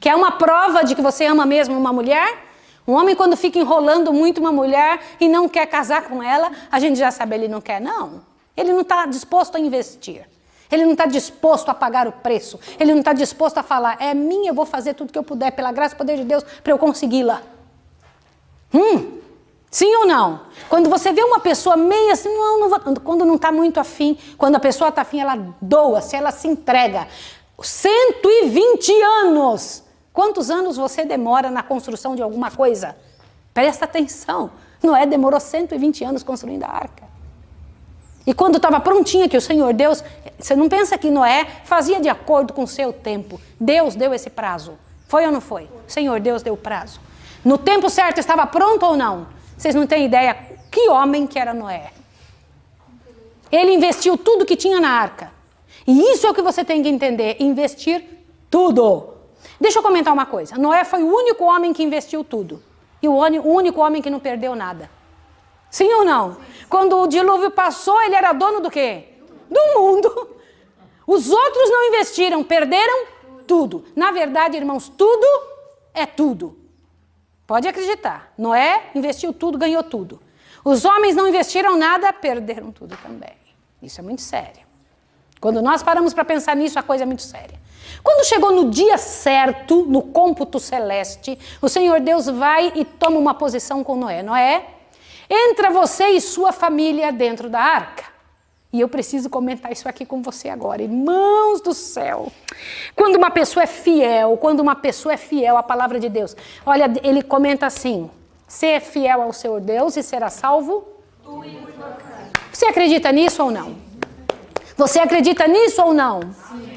[SPEAKER 4] Quer uma prova de que você ama mesmo uma mulher? Um homem, quando fica enrolando muito uma mulher e não quer casar com ela, a gente já sabe, ele não quer, não. Ele não está disposto a investir. Ele não está disposto a pagar o preço. Ele não está disposto a falar, é minha, eu vou fazer tudo que eu puder, pela graça e poder de Deus, para eu consegui-la. Sim ou não? Quando você vê uma pessoa meio assim, quando não está muito afim, quando a pessoa está afim, ela doa-se, ela se entrega. 120 anos! Quantos anos você demora na construção de alguma coisa? Presta atenção. Noé demorou 120 anos construindo a arca. E quando estava prontinha que o Senhor Deus, você não pensa que Noé fazia de acordo com o seu tempo. Deus deu esse prazo. Foi ou não foi? O Senhor Deus deu o prazo. No tempo certo estava pronto ou não? Vocês não têm ideia que homem que era Noé. Ele investiu tudo que tinha na arca. E isso é o que você tem que entender, investir tudo. Deixa eu comentar uma coisa. Noé foi o único homem que investiu tudo. E o único homem que não perdeu nada. Sim ou não? Quando o dilúvio passou, ele era dono do quê? Do mundo. Os outros não investiram, perderam tudo. Na verdade, irmãos, tudo é tudo. Pode acreditar. Noé investiu tudo, ganhou tudo. Os homens não investiram nada, perderam tudo também. Isso é muito sério. Quando nós paramos para pensar nisso, a coisa é muito séria. Quando chegou no dia certo, no cômputo celeste, o Senhor Deus vai e toma uma posição com Noé. Noé, entra você e sua família dentro da arca. E eu preciso comentar isso aqui com você agora. Irmãos do céu, quando uma pessoa é fiel à palavra de Deus. Olha, ele comenta assim, ser fiel ao seu Deus e será salvo. Você acredita nisso ou não? Você acredita nisso ou não? Sim.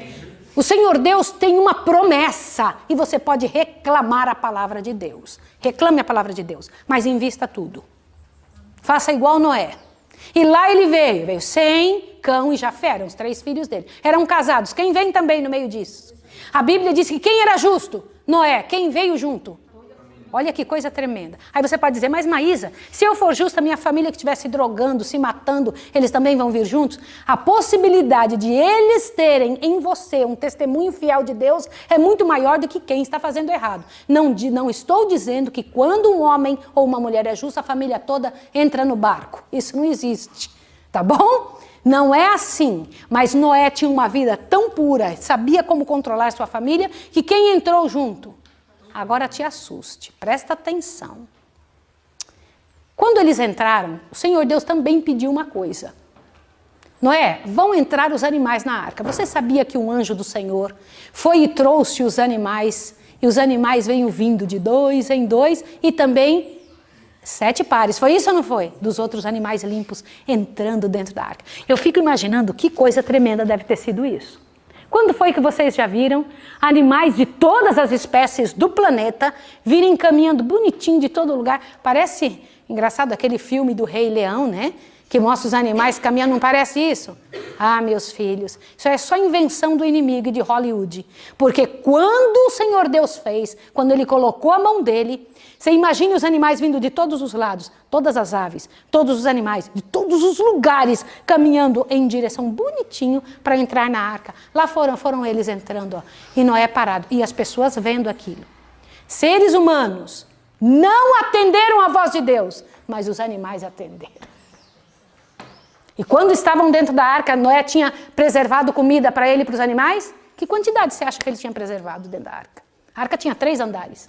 [SPEAKER 4] O Senhor Deus tem uma promessa e você pode reclamar a palavra de Deus. Reclame a palavra de Deus, mas invista tudo. Faça igual Noé. E lá ele veio Sem, Cão e Jafé, eram os 3 filhos dele. Eram casados. Quem vem também no meio disso? A Bíblia diz que quem era justo? Noé. Quem veio junto? Olha que coisa tremenda. Aí você pode dizer, mas Maísa, se eu for justa, minha família que estiver se drogando, se matando, eles também vão vir juntos? A possibilidade de eles terem em você um testemunho fiel de Deus é muito maior do que quem está fazendo errado. Não estou dizendo que quando um homem ou uma mulher é justa, a família toda entra no barco. Isso não existe, tá bom? Não é assim, mas Noé tinha uma vida tão pura, sabia como controlar sua família, que quem entrou junto? Agora te assuste, presta atenção. Quando eles entraram, o Senhor Deus também pediu uma coisa. Noé, vão entrar os animais na arca. Você sabia que um anjo do Senhor foi e trouxe os animais, e os animais veio vindo de 2 em 2 e também 7 pares. Foi isso ou não foi? Dos outros animais limpos entrando dentro da arca. Eu fico imaginando que coisa tremenda deve ter sido isso. Quando foi que vocês já viram animais de todas as espécies do planeta virem caminhando bonitinho de todo lugar? Parece engraçado aquele filme do Rei Leão, né? Que mostra os animais caminhando, não parece isso? Ah, meus filhos, isso é só invenção do inimigo de Hollywood. Porque quando o Senhor Deus fez, quando Ele colocou a mão dele, você imagine os animais vindo de todos os lados, todas as aves, todos os animais, de todos os lugares, caminhando em direção bonitinho para entrar na arca. Lá foram eles entrando, ó, e Noé parado, e as pessoas vendo aquilo. Seres humanos não atenderam a voz de Deus, mas os animais atenderam. E quando estavam dentro da arca, Noé tinha preservado comida para ele e para os animais? Que quantidade você acha que ele tinha preservado dentro da arca? A arca tinha 3 andares.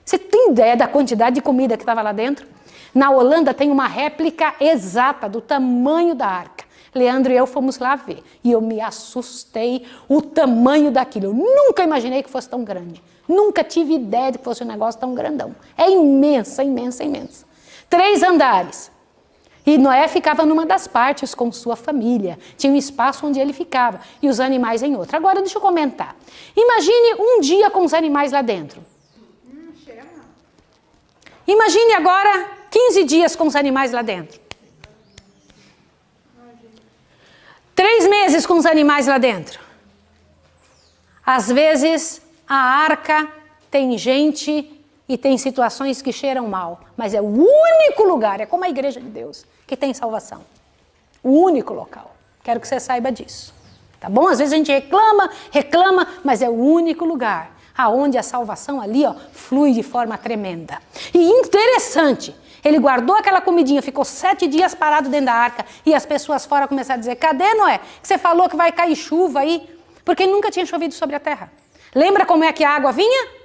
[SPEAKER 4] Você tem ideia da quantidade de comida que estava lá dentro? Na Holanda tem uma réplica exata do tamanho da arca. Leandro e eu fomos lá ver. E eu me assustei o tamanho daquilo. Eu nunca imaginei que fosse tão grande. Nunca tive ideia de que fosse um negócio tão grandão. É imensa, imensa, imensa. 3 andares. E Noé ficava numa das partes com sua família. Tinha um espaço onde ele ficava. E os animais em outra. Agora deixa eu comentar. Imagine um dia com os animais lá dentro. Imagine agora 15 dias com os animais lá dentro. 3 meses com os animais lá dentro. Às vezes a arca tem gente e tem situações que cheiram mal, mas é o único lugar, é como a igreja de Deus, que tem salvação. O único local. Quero que você saiba disso. Tá bom? Às vezes a gente reclama, mas é o único lugar aonde a salvação ali, ó, flui de forma tremenda. E interessante, ele guardou aquela comidinha, ficou 7 dias parado dentro da arca, e as pessoas fora começaram a dizer: cadê, Noé? Você falou que vai cair chuva aí? Porque nunca tinha chovido sobre a terra. Lembra como é que a água vinha?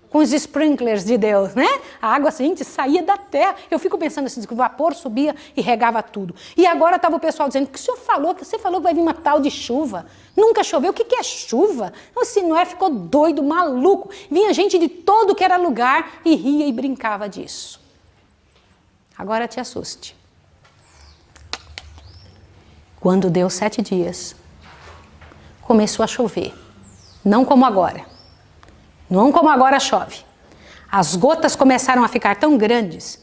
[SPEAKER 4] Com os sprinklers de Deus, né? A água, gente, saía da terra. Eu fico pensando assim, que o vapor subia e regava tudo. E agora estava o pessoal dizendo: que o senhor falou? Que você falou que vai vir uma tal de chuva. Nunca choveu. O que é chuva? Assim, Noé ficou doido, maluco. Vinha gente de todo que era lugar e ria e brincava disso. Agora te assuste. Quando deu 7 dias, começou a chover. Não como agora. Não como agora chove. As gotas começaram a ficar tão grandes,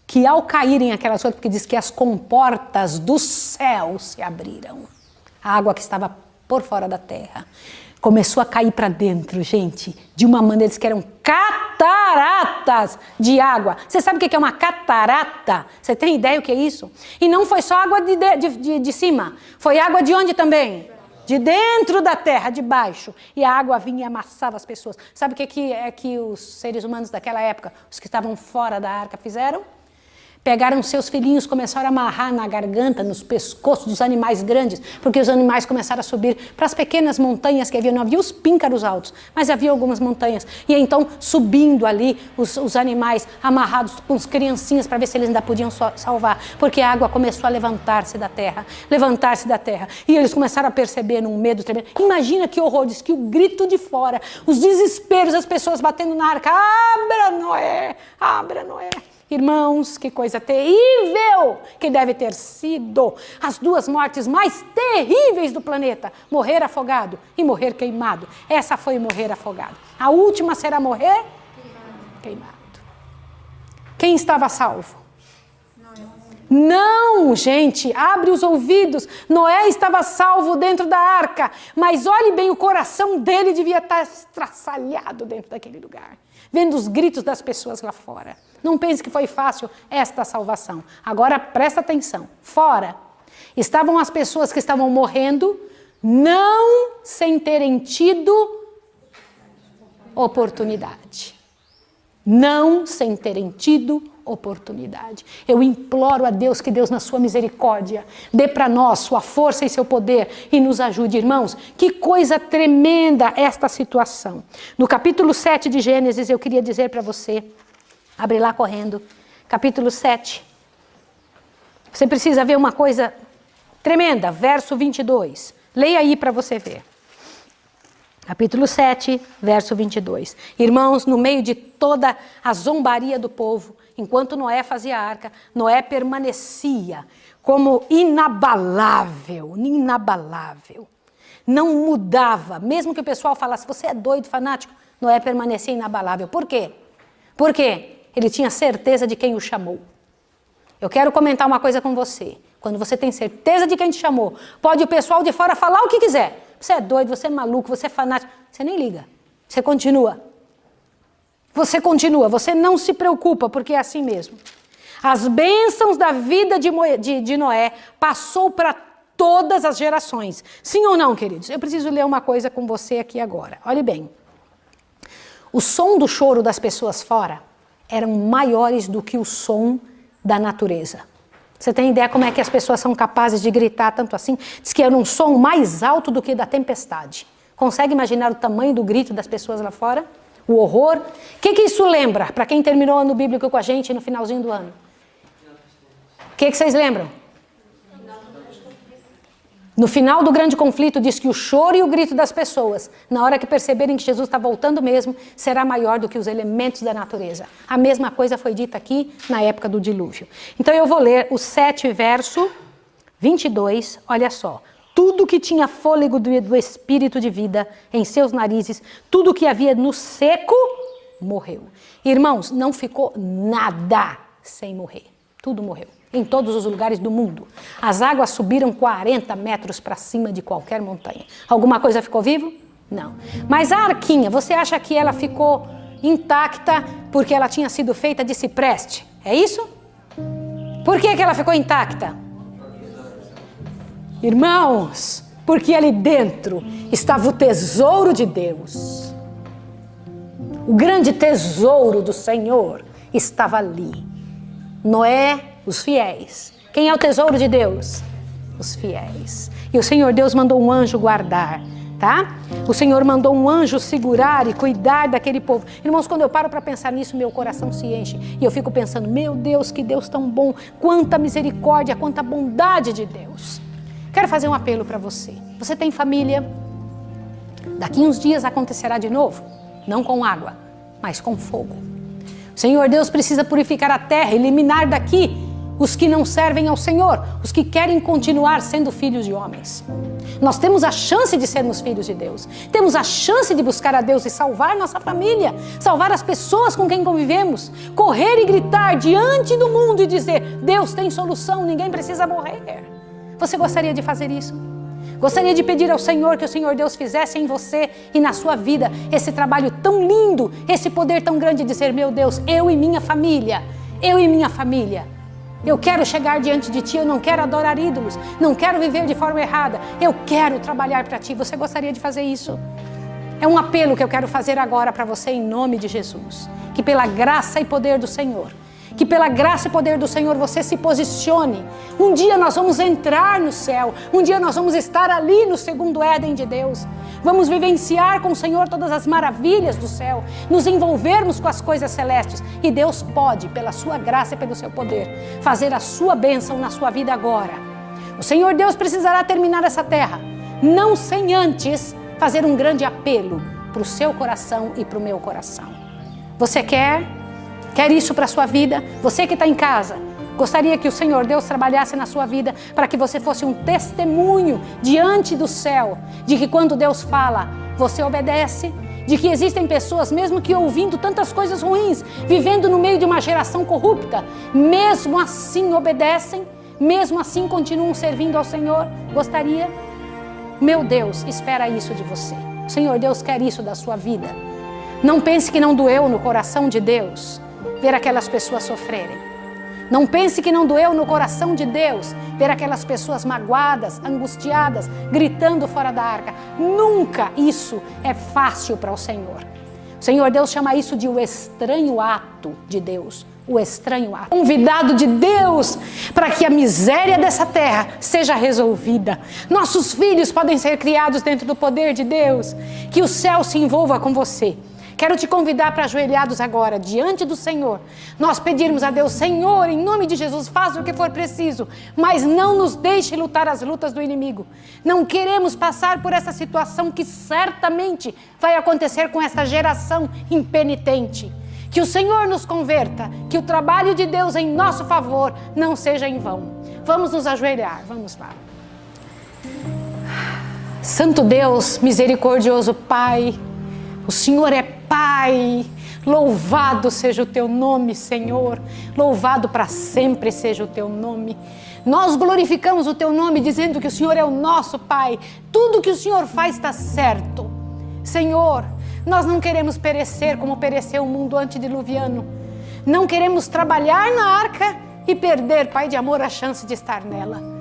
[SPEAKER 4] que ao caírem aquelas gotas, porque diz que as comportas do céu se abriram. A água que estava por fora da terra começou a cair para dentro, gente, de uma maneira que eram cataratas de água. Você sabe o que é uma catarata? Você tem ideia o que é isso? E não foi só água de cima, foi água de onde também? De dentro da terra, de baixo. E a água vinha e amassava as pessoas. Sabe o que os seres humanos daquela época, os que estavam fora da arca, fizeram? Pegaram seus filhinhos, começaram a amarrar na garganta, nos pescoços dos animais grandes, porque os animais começaram a subir para as pequenas montanhas que havia. Não havia os píncaros altos, mas havia algumas montanhas. E então, subindo ali, os animais amarrados com as criancinhas para ver se eles ainda podiam salvar, porque a água começou a levantar-se da terra. E eles começaram a perceber um medo tremendo. Imagina que horror, diz que o grito de fora, os desesperos, as pessoas batendo na arca: abra, Noé, abra, Noé. Irmãos, que coisa terrível que deve ter sido as 2 mortes mais terríveis do planeta: morrer afogado e morrer queimado. Essa foi morrer afogado. A última será morrer queimado. Quem estava salvo? Não, gente, abre os ouvidos. Noé estava salvo dentro da arca, mas olhe bem, o coração dele devia estar estraçalhado dentro daquele lugar, vendo os gritos das pessoas lá fora. Não pense que foi fácil esta salvação. Agora presta atenção. Fora estavam as pessoas que estavam morrendo, não sem terem tido oportunidade. Não sem terem tido oportunidade. Eu imploro a Deus que Deus, na sua misericórdia, dê para nós sua força e seu poder e nos ajude, irmãos. Que coisa tremenda esta situação. No capítulo 7 de Gênesis, eu queria dizer para você, abre lá correndo, capítulo 7. Você precisa ver uma coisa tremenda, verso 22. Leia aí para você ver. Capítulo 7, verso 22. Irmãos, no meio de toda a zombaria do povo, enquanto Noé fazia a arca, Noé permanecia como inabalável. Não mudava. Mesmo que o pessoal falasse, você é doido, fanático, Noé permanecia inabalável. Por quê? Porque ele tinha certeza de quem o chamou. Eu quero comentar uma coisa com você. Quando você tem certeza de quem te chamou, pode o pessoal de fora falar o que quiser. Você é doido, você é maluco, você é fanático. Você nem liga. Você continua. Você não se preocupa, porque é assim mesmo. As bênçãos da vida de Noé passou para todas as gerações. Sim ou não, queridos? Eu preciso ler uma coisa com você aqui agora. Olhe bem. O som do choro das pessoas fora eram maiores do que o som da natureza. Você tem ideia como é que as pessoas são capazes de gritar tanto assim? Diz que era um som mais alto do que da tempestade. Consegue imaginar o tamanho do grito das pessoas lá fora? O horror? O que isso lembra para quem terminou o ano bíblico com a gente no finalzinho do ano? O que vocês lembram? No final do grande conflito diz que o choro e o grito das pessoas, na hora que perceberem que Jesus está voltando mesmo, será maior do que os elementos da natureza. A mesma coisa foi dita aqui na época do dilúvio. Então eu vou ler o 7, verso 22, olha só. Tudo que tinha fôlego do espírito de vida em seus narizes, tudo que havia no seco, morreu. Irmãos, não ficou nada sem morrer. Tudo morreu. Em todos os lugares do mundo. As águas subiram 40 metros para cima de qualquer montanha. Alguma coisa ficou vivo? Não. Mas a arquinha, você acha que ela ficou intacta porque ela tinha sido feita de cipreste? É isso? Por que ela ficou intacta? Irmãos, porque ali dentro estava o tesouro de Deus. O grande tesouro do Senhor estava ali. Noé, os fiéis. Quem é o tesouro de Deus? Os fiéis. E o Senhor Deus mandou um anjo guardar, tá? O Senhor mandou um anjo segurar e cuidar daquele povo. Irmãos, quando eu paro para pensar nisso, meu coração se enche. E eu fico pensando, meu Deus, que Deus tão bom. Quanta misericórdia, quanta bondade de Deus. Quero fazer um apelo para você. Você tem família? Daqui uns dias acontecerá de novo. Não com água, mas com fogo. O Senhor Deus precisa purificar a terra, eliminar daqui os que não servem ao Senhor, os que querem continuar sendo filhos de homens. Nós temos a chance de sermos filhos de Deus. Temos a chance de buscar a Deus e salvar nossa família, salvar as pessoas com quem convivemos, correr e gritar diante do mundo e dizer, Deus tem solução, ninguém precisa morrer. Você gostaria de fazer isso? Gostaria de pedir ao Senhor que o Senhor Deus fizesse em você e na sua vida esse trabalho tão lindo, esse poder tão grande de dizer, meu Deus, eu e minha família, eu quero chegar diante de Ti, eu não quero adorar ídolos, não quero viver de forma errada, eu quero trabalhar para Ti. Você gostaria de fazer isso? É um apelo que eu quero fazer agora para você em nome de Jesus. Que pela graça e poder do Senhor, que pela graça e poder do Senhor você se posicione. Um dia nós vamos entrar no céu, um dia nós vamos estar ali no segundo Éden de Deus. Vamos vivenciar com o Senhor todas as maravilhas do céu, nos envolvermos com as coisas celestes. E Deus pode, pela sua graça e pelo seu poder, fazer a sua bênção na sua vida agora. O Senhor Deus precisará terminar essa terra, não sem antes fazer um grande apelo para o seu coração e para o meu coração. Você quer isso para a sua vida? Você que está em casa, gostaria que o Senhor Deus trabalhasse na sua vida para que você fosse um testemunho diante do céu, de que quando Deus fala, você obedece, de que existem pessoas, mesmo que ouvindo tantas coisas ruins, vivendo no meio de uma geração corrupta, mesmo assim obedecem, mesmo assim continuam servindo ao Senhor. Gostaria? Meu Deus, espera isso de você. O Senhor Deus quer isso da sua vida. Não pense que não doeu no coração de Deus ver aquelas pessoas sofrerem. Não pense que não doeu no coração de Deus ver aquelas pessoas magoadas, angustiadas, gritando fora da arca. Nunca isso é fácil para o Senhor. O Senhor Deus chama isso de o estranho ato de Deus. O estranho ato. Convidado de Deus para que a miséria dessa terra seja resolvida. Nossos filhos podem ser criados dentro do poder de Deus. Que o céu se envolva com você. Quero te convidar para ajoelhados agora, diante do Senhor, nós pedirmos a Deus: Senhor, em nome de Jesus, faça o que for preciso, mas não nos deixe lutar as lutas do inimigo. Não queremos passar por essa situação que certamente vai acontecer com essa geração impenitente. Que o Senhor nos converta, que o trabalho de Deus em nosso favor não seja em vão. Vamos nos ajoelhar, vamos lá. Santo Deus, misericordioso Pai, o Senhor é Pai, louvado seja o Teu nome, Senhor, louvado para sempre seja o Teu nome. Nós glorificamos o Teu nome dizendo que o Senhor é o nosso Pai, tudo que o Senhor faz está certo. Senhor, nós não queremos perecer como pereceu o mundo antediluviano, não queremos trabalhar na arca e perder, Pai de amor, a chance de estar nela.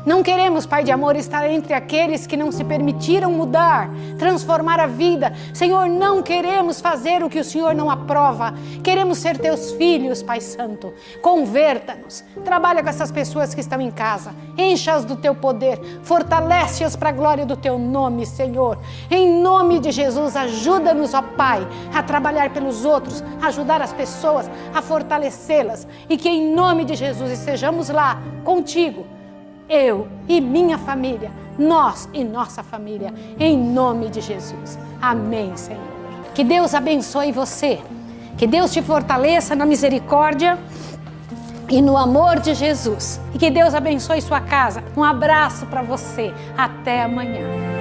[SPEAKER 4] Não queremos, Pai de amor, estar entre aqueles que não se permitiram mudar, transformar a vida. Senhor, não queremos fazer o que o Senhor não aprova. Queremos ser Teus filhos, Pai Santo. Converta-nos. Trabalha com essas pessoas que estão em casa. Encha-as do Teu poder. Fortalece-as para a glória do Teu nome, Senhor. Em nome de Jesus, ajuda-nos, ó Pai, a trabalhar pelos outros, a ajudar as pessoas, a fortalecê-las. E que em nome de Jesus estejamos lá contigo, eu e minha família, nós e nossa família, em nome de Jesus. Amém, Senhor. Que Deus abençoe você, que Deus te fortaleça na misericórdia e no amor de Jesus. E que Deus abençoe sua casa. Um abraço para você. Até amanhã.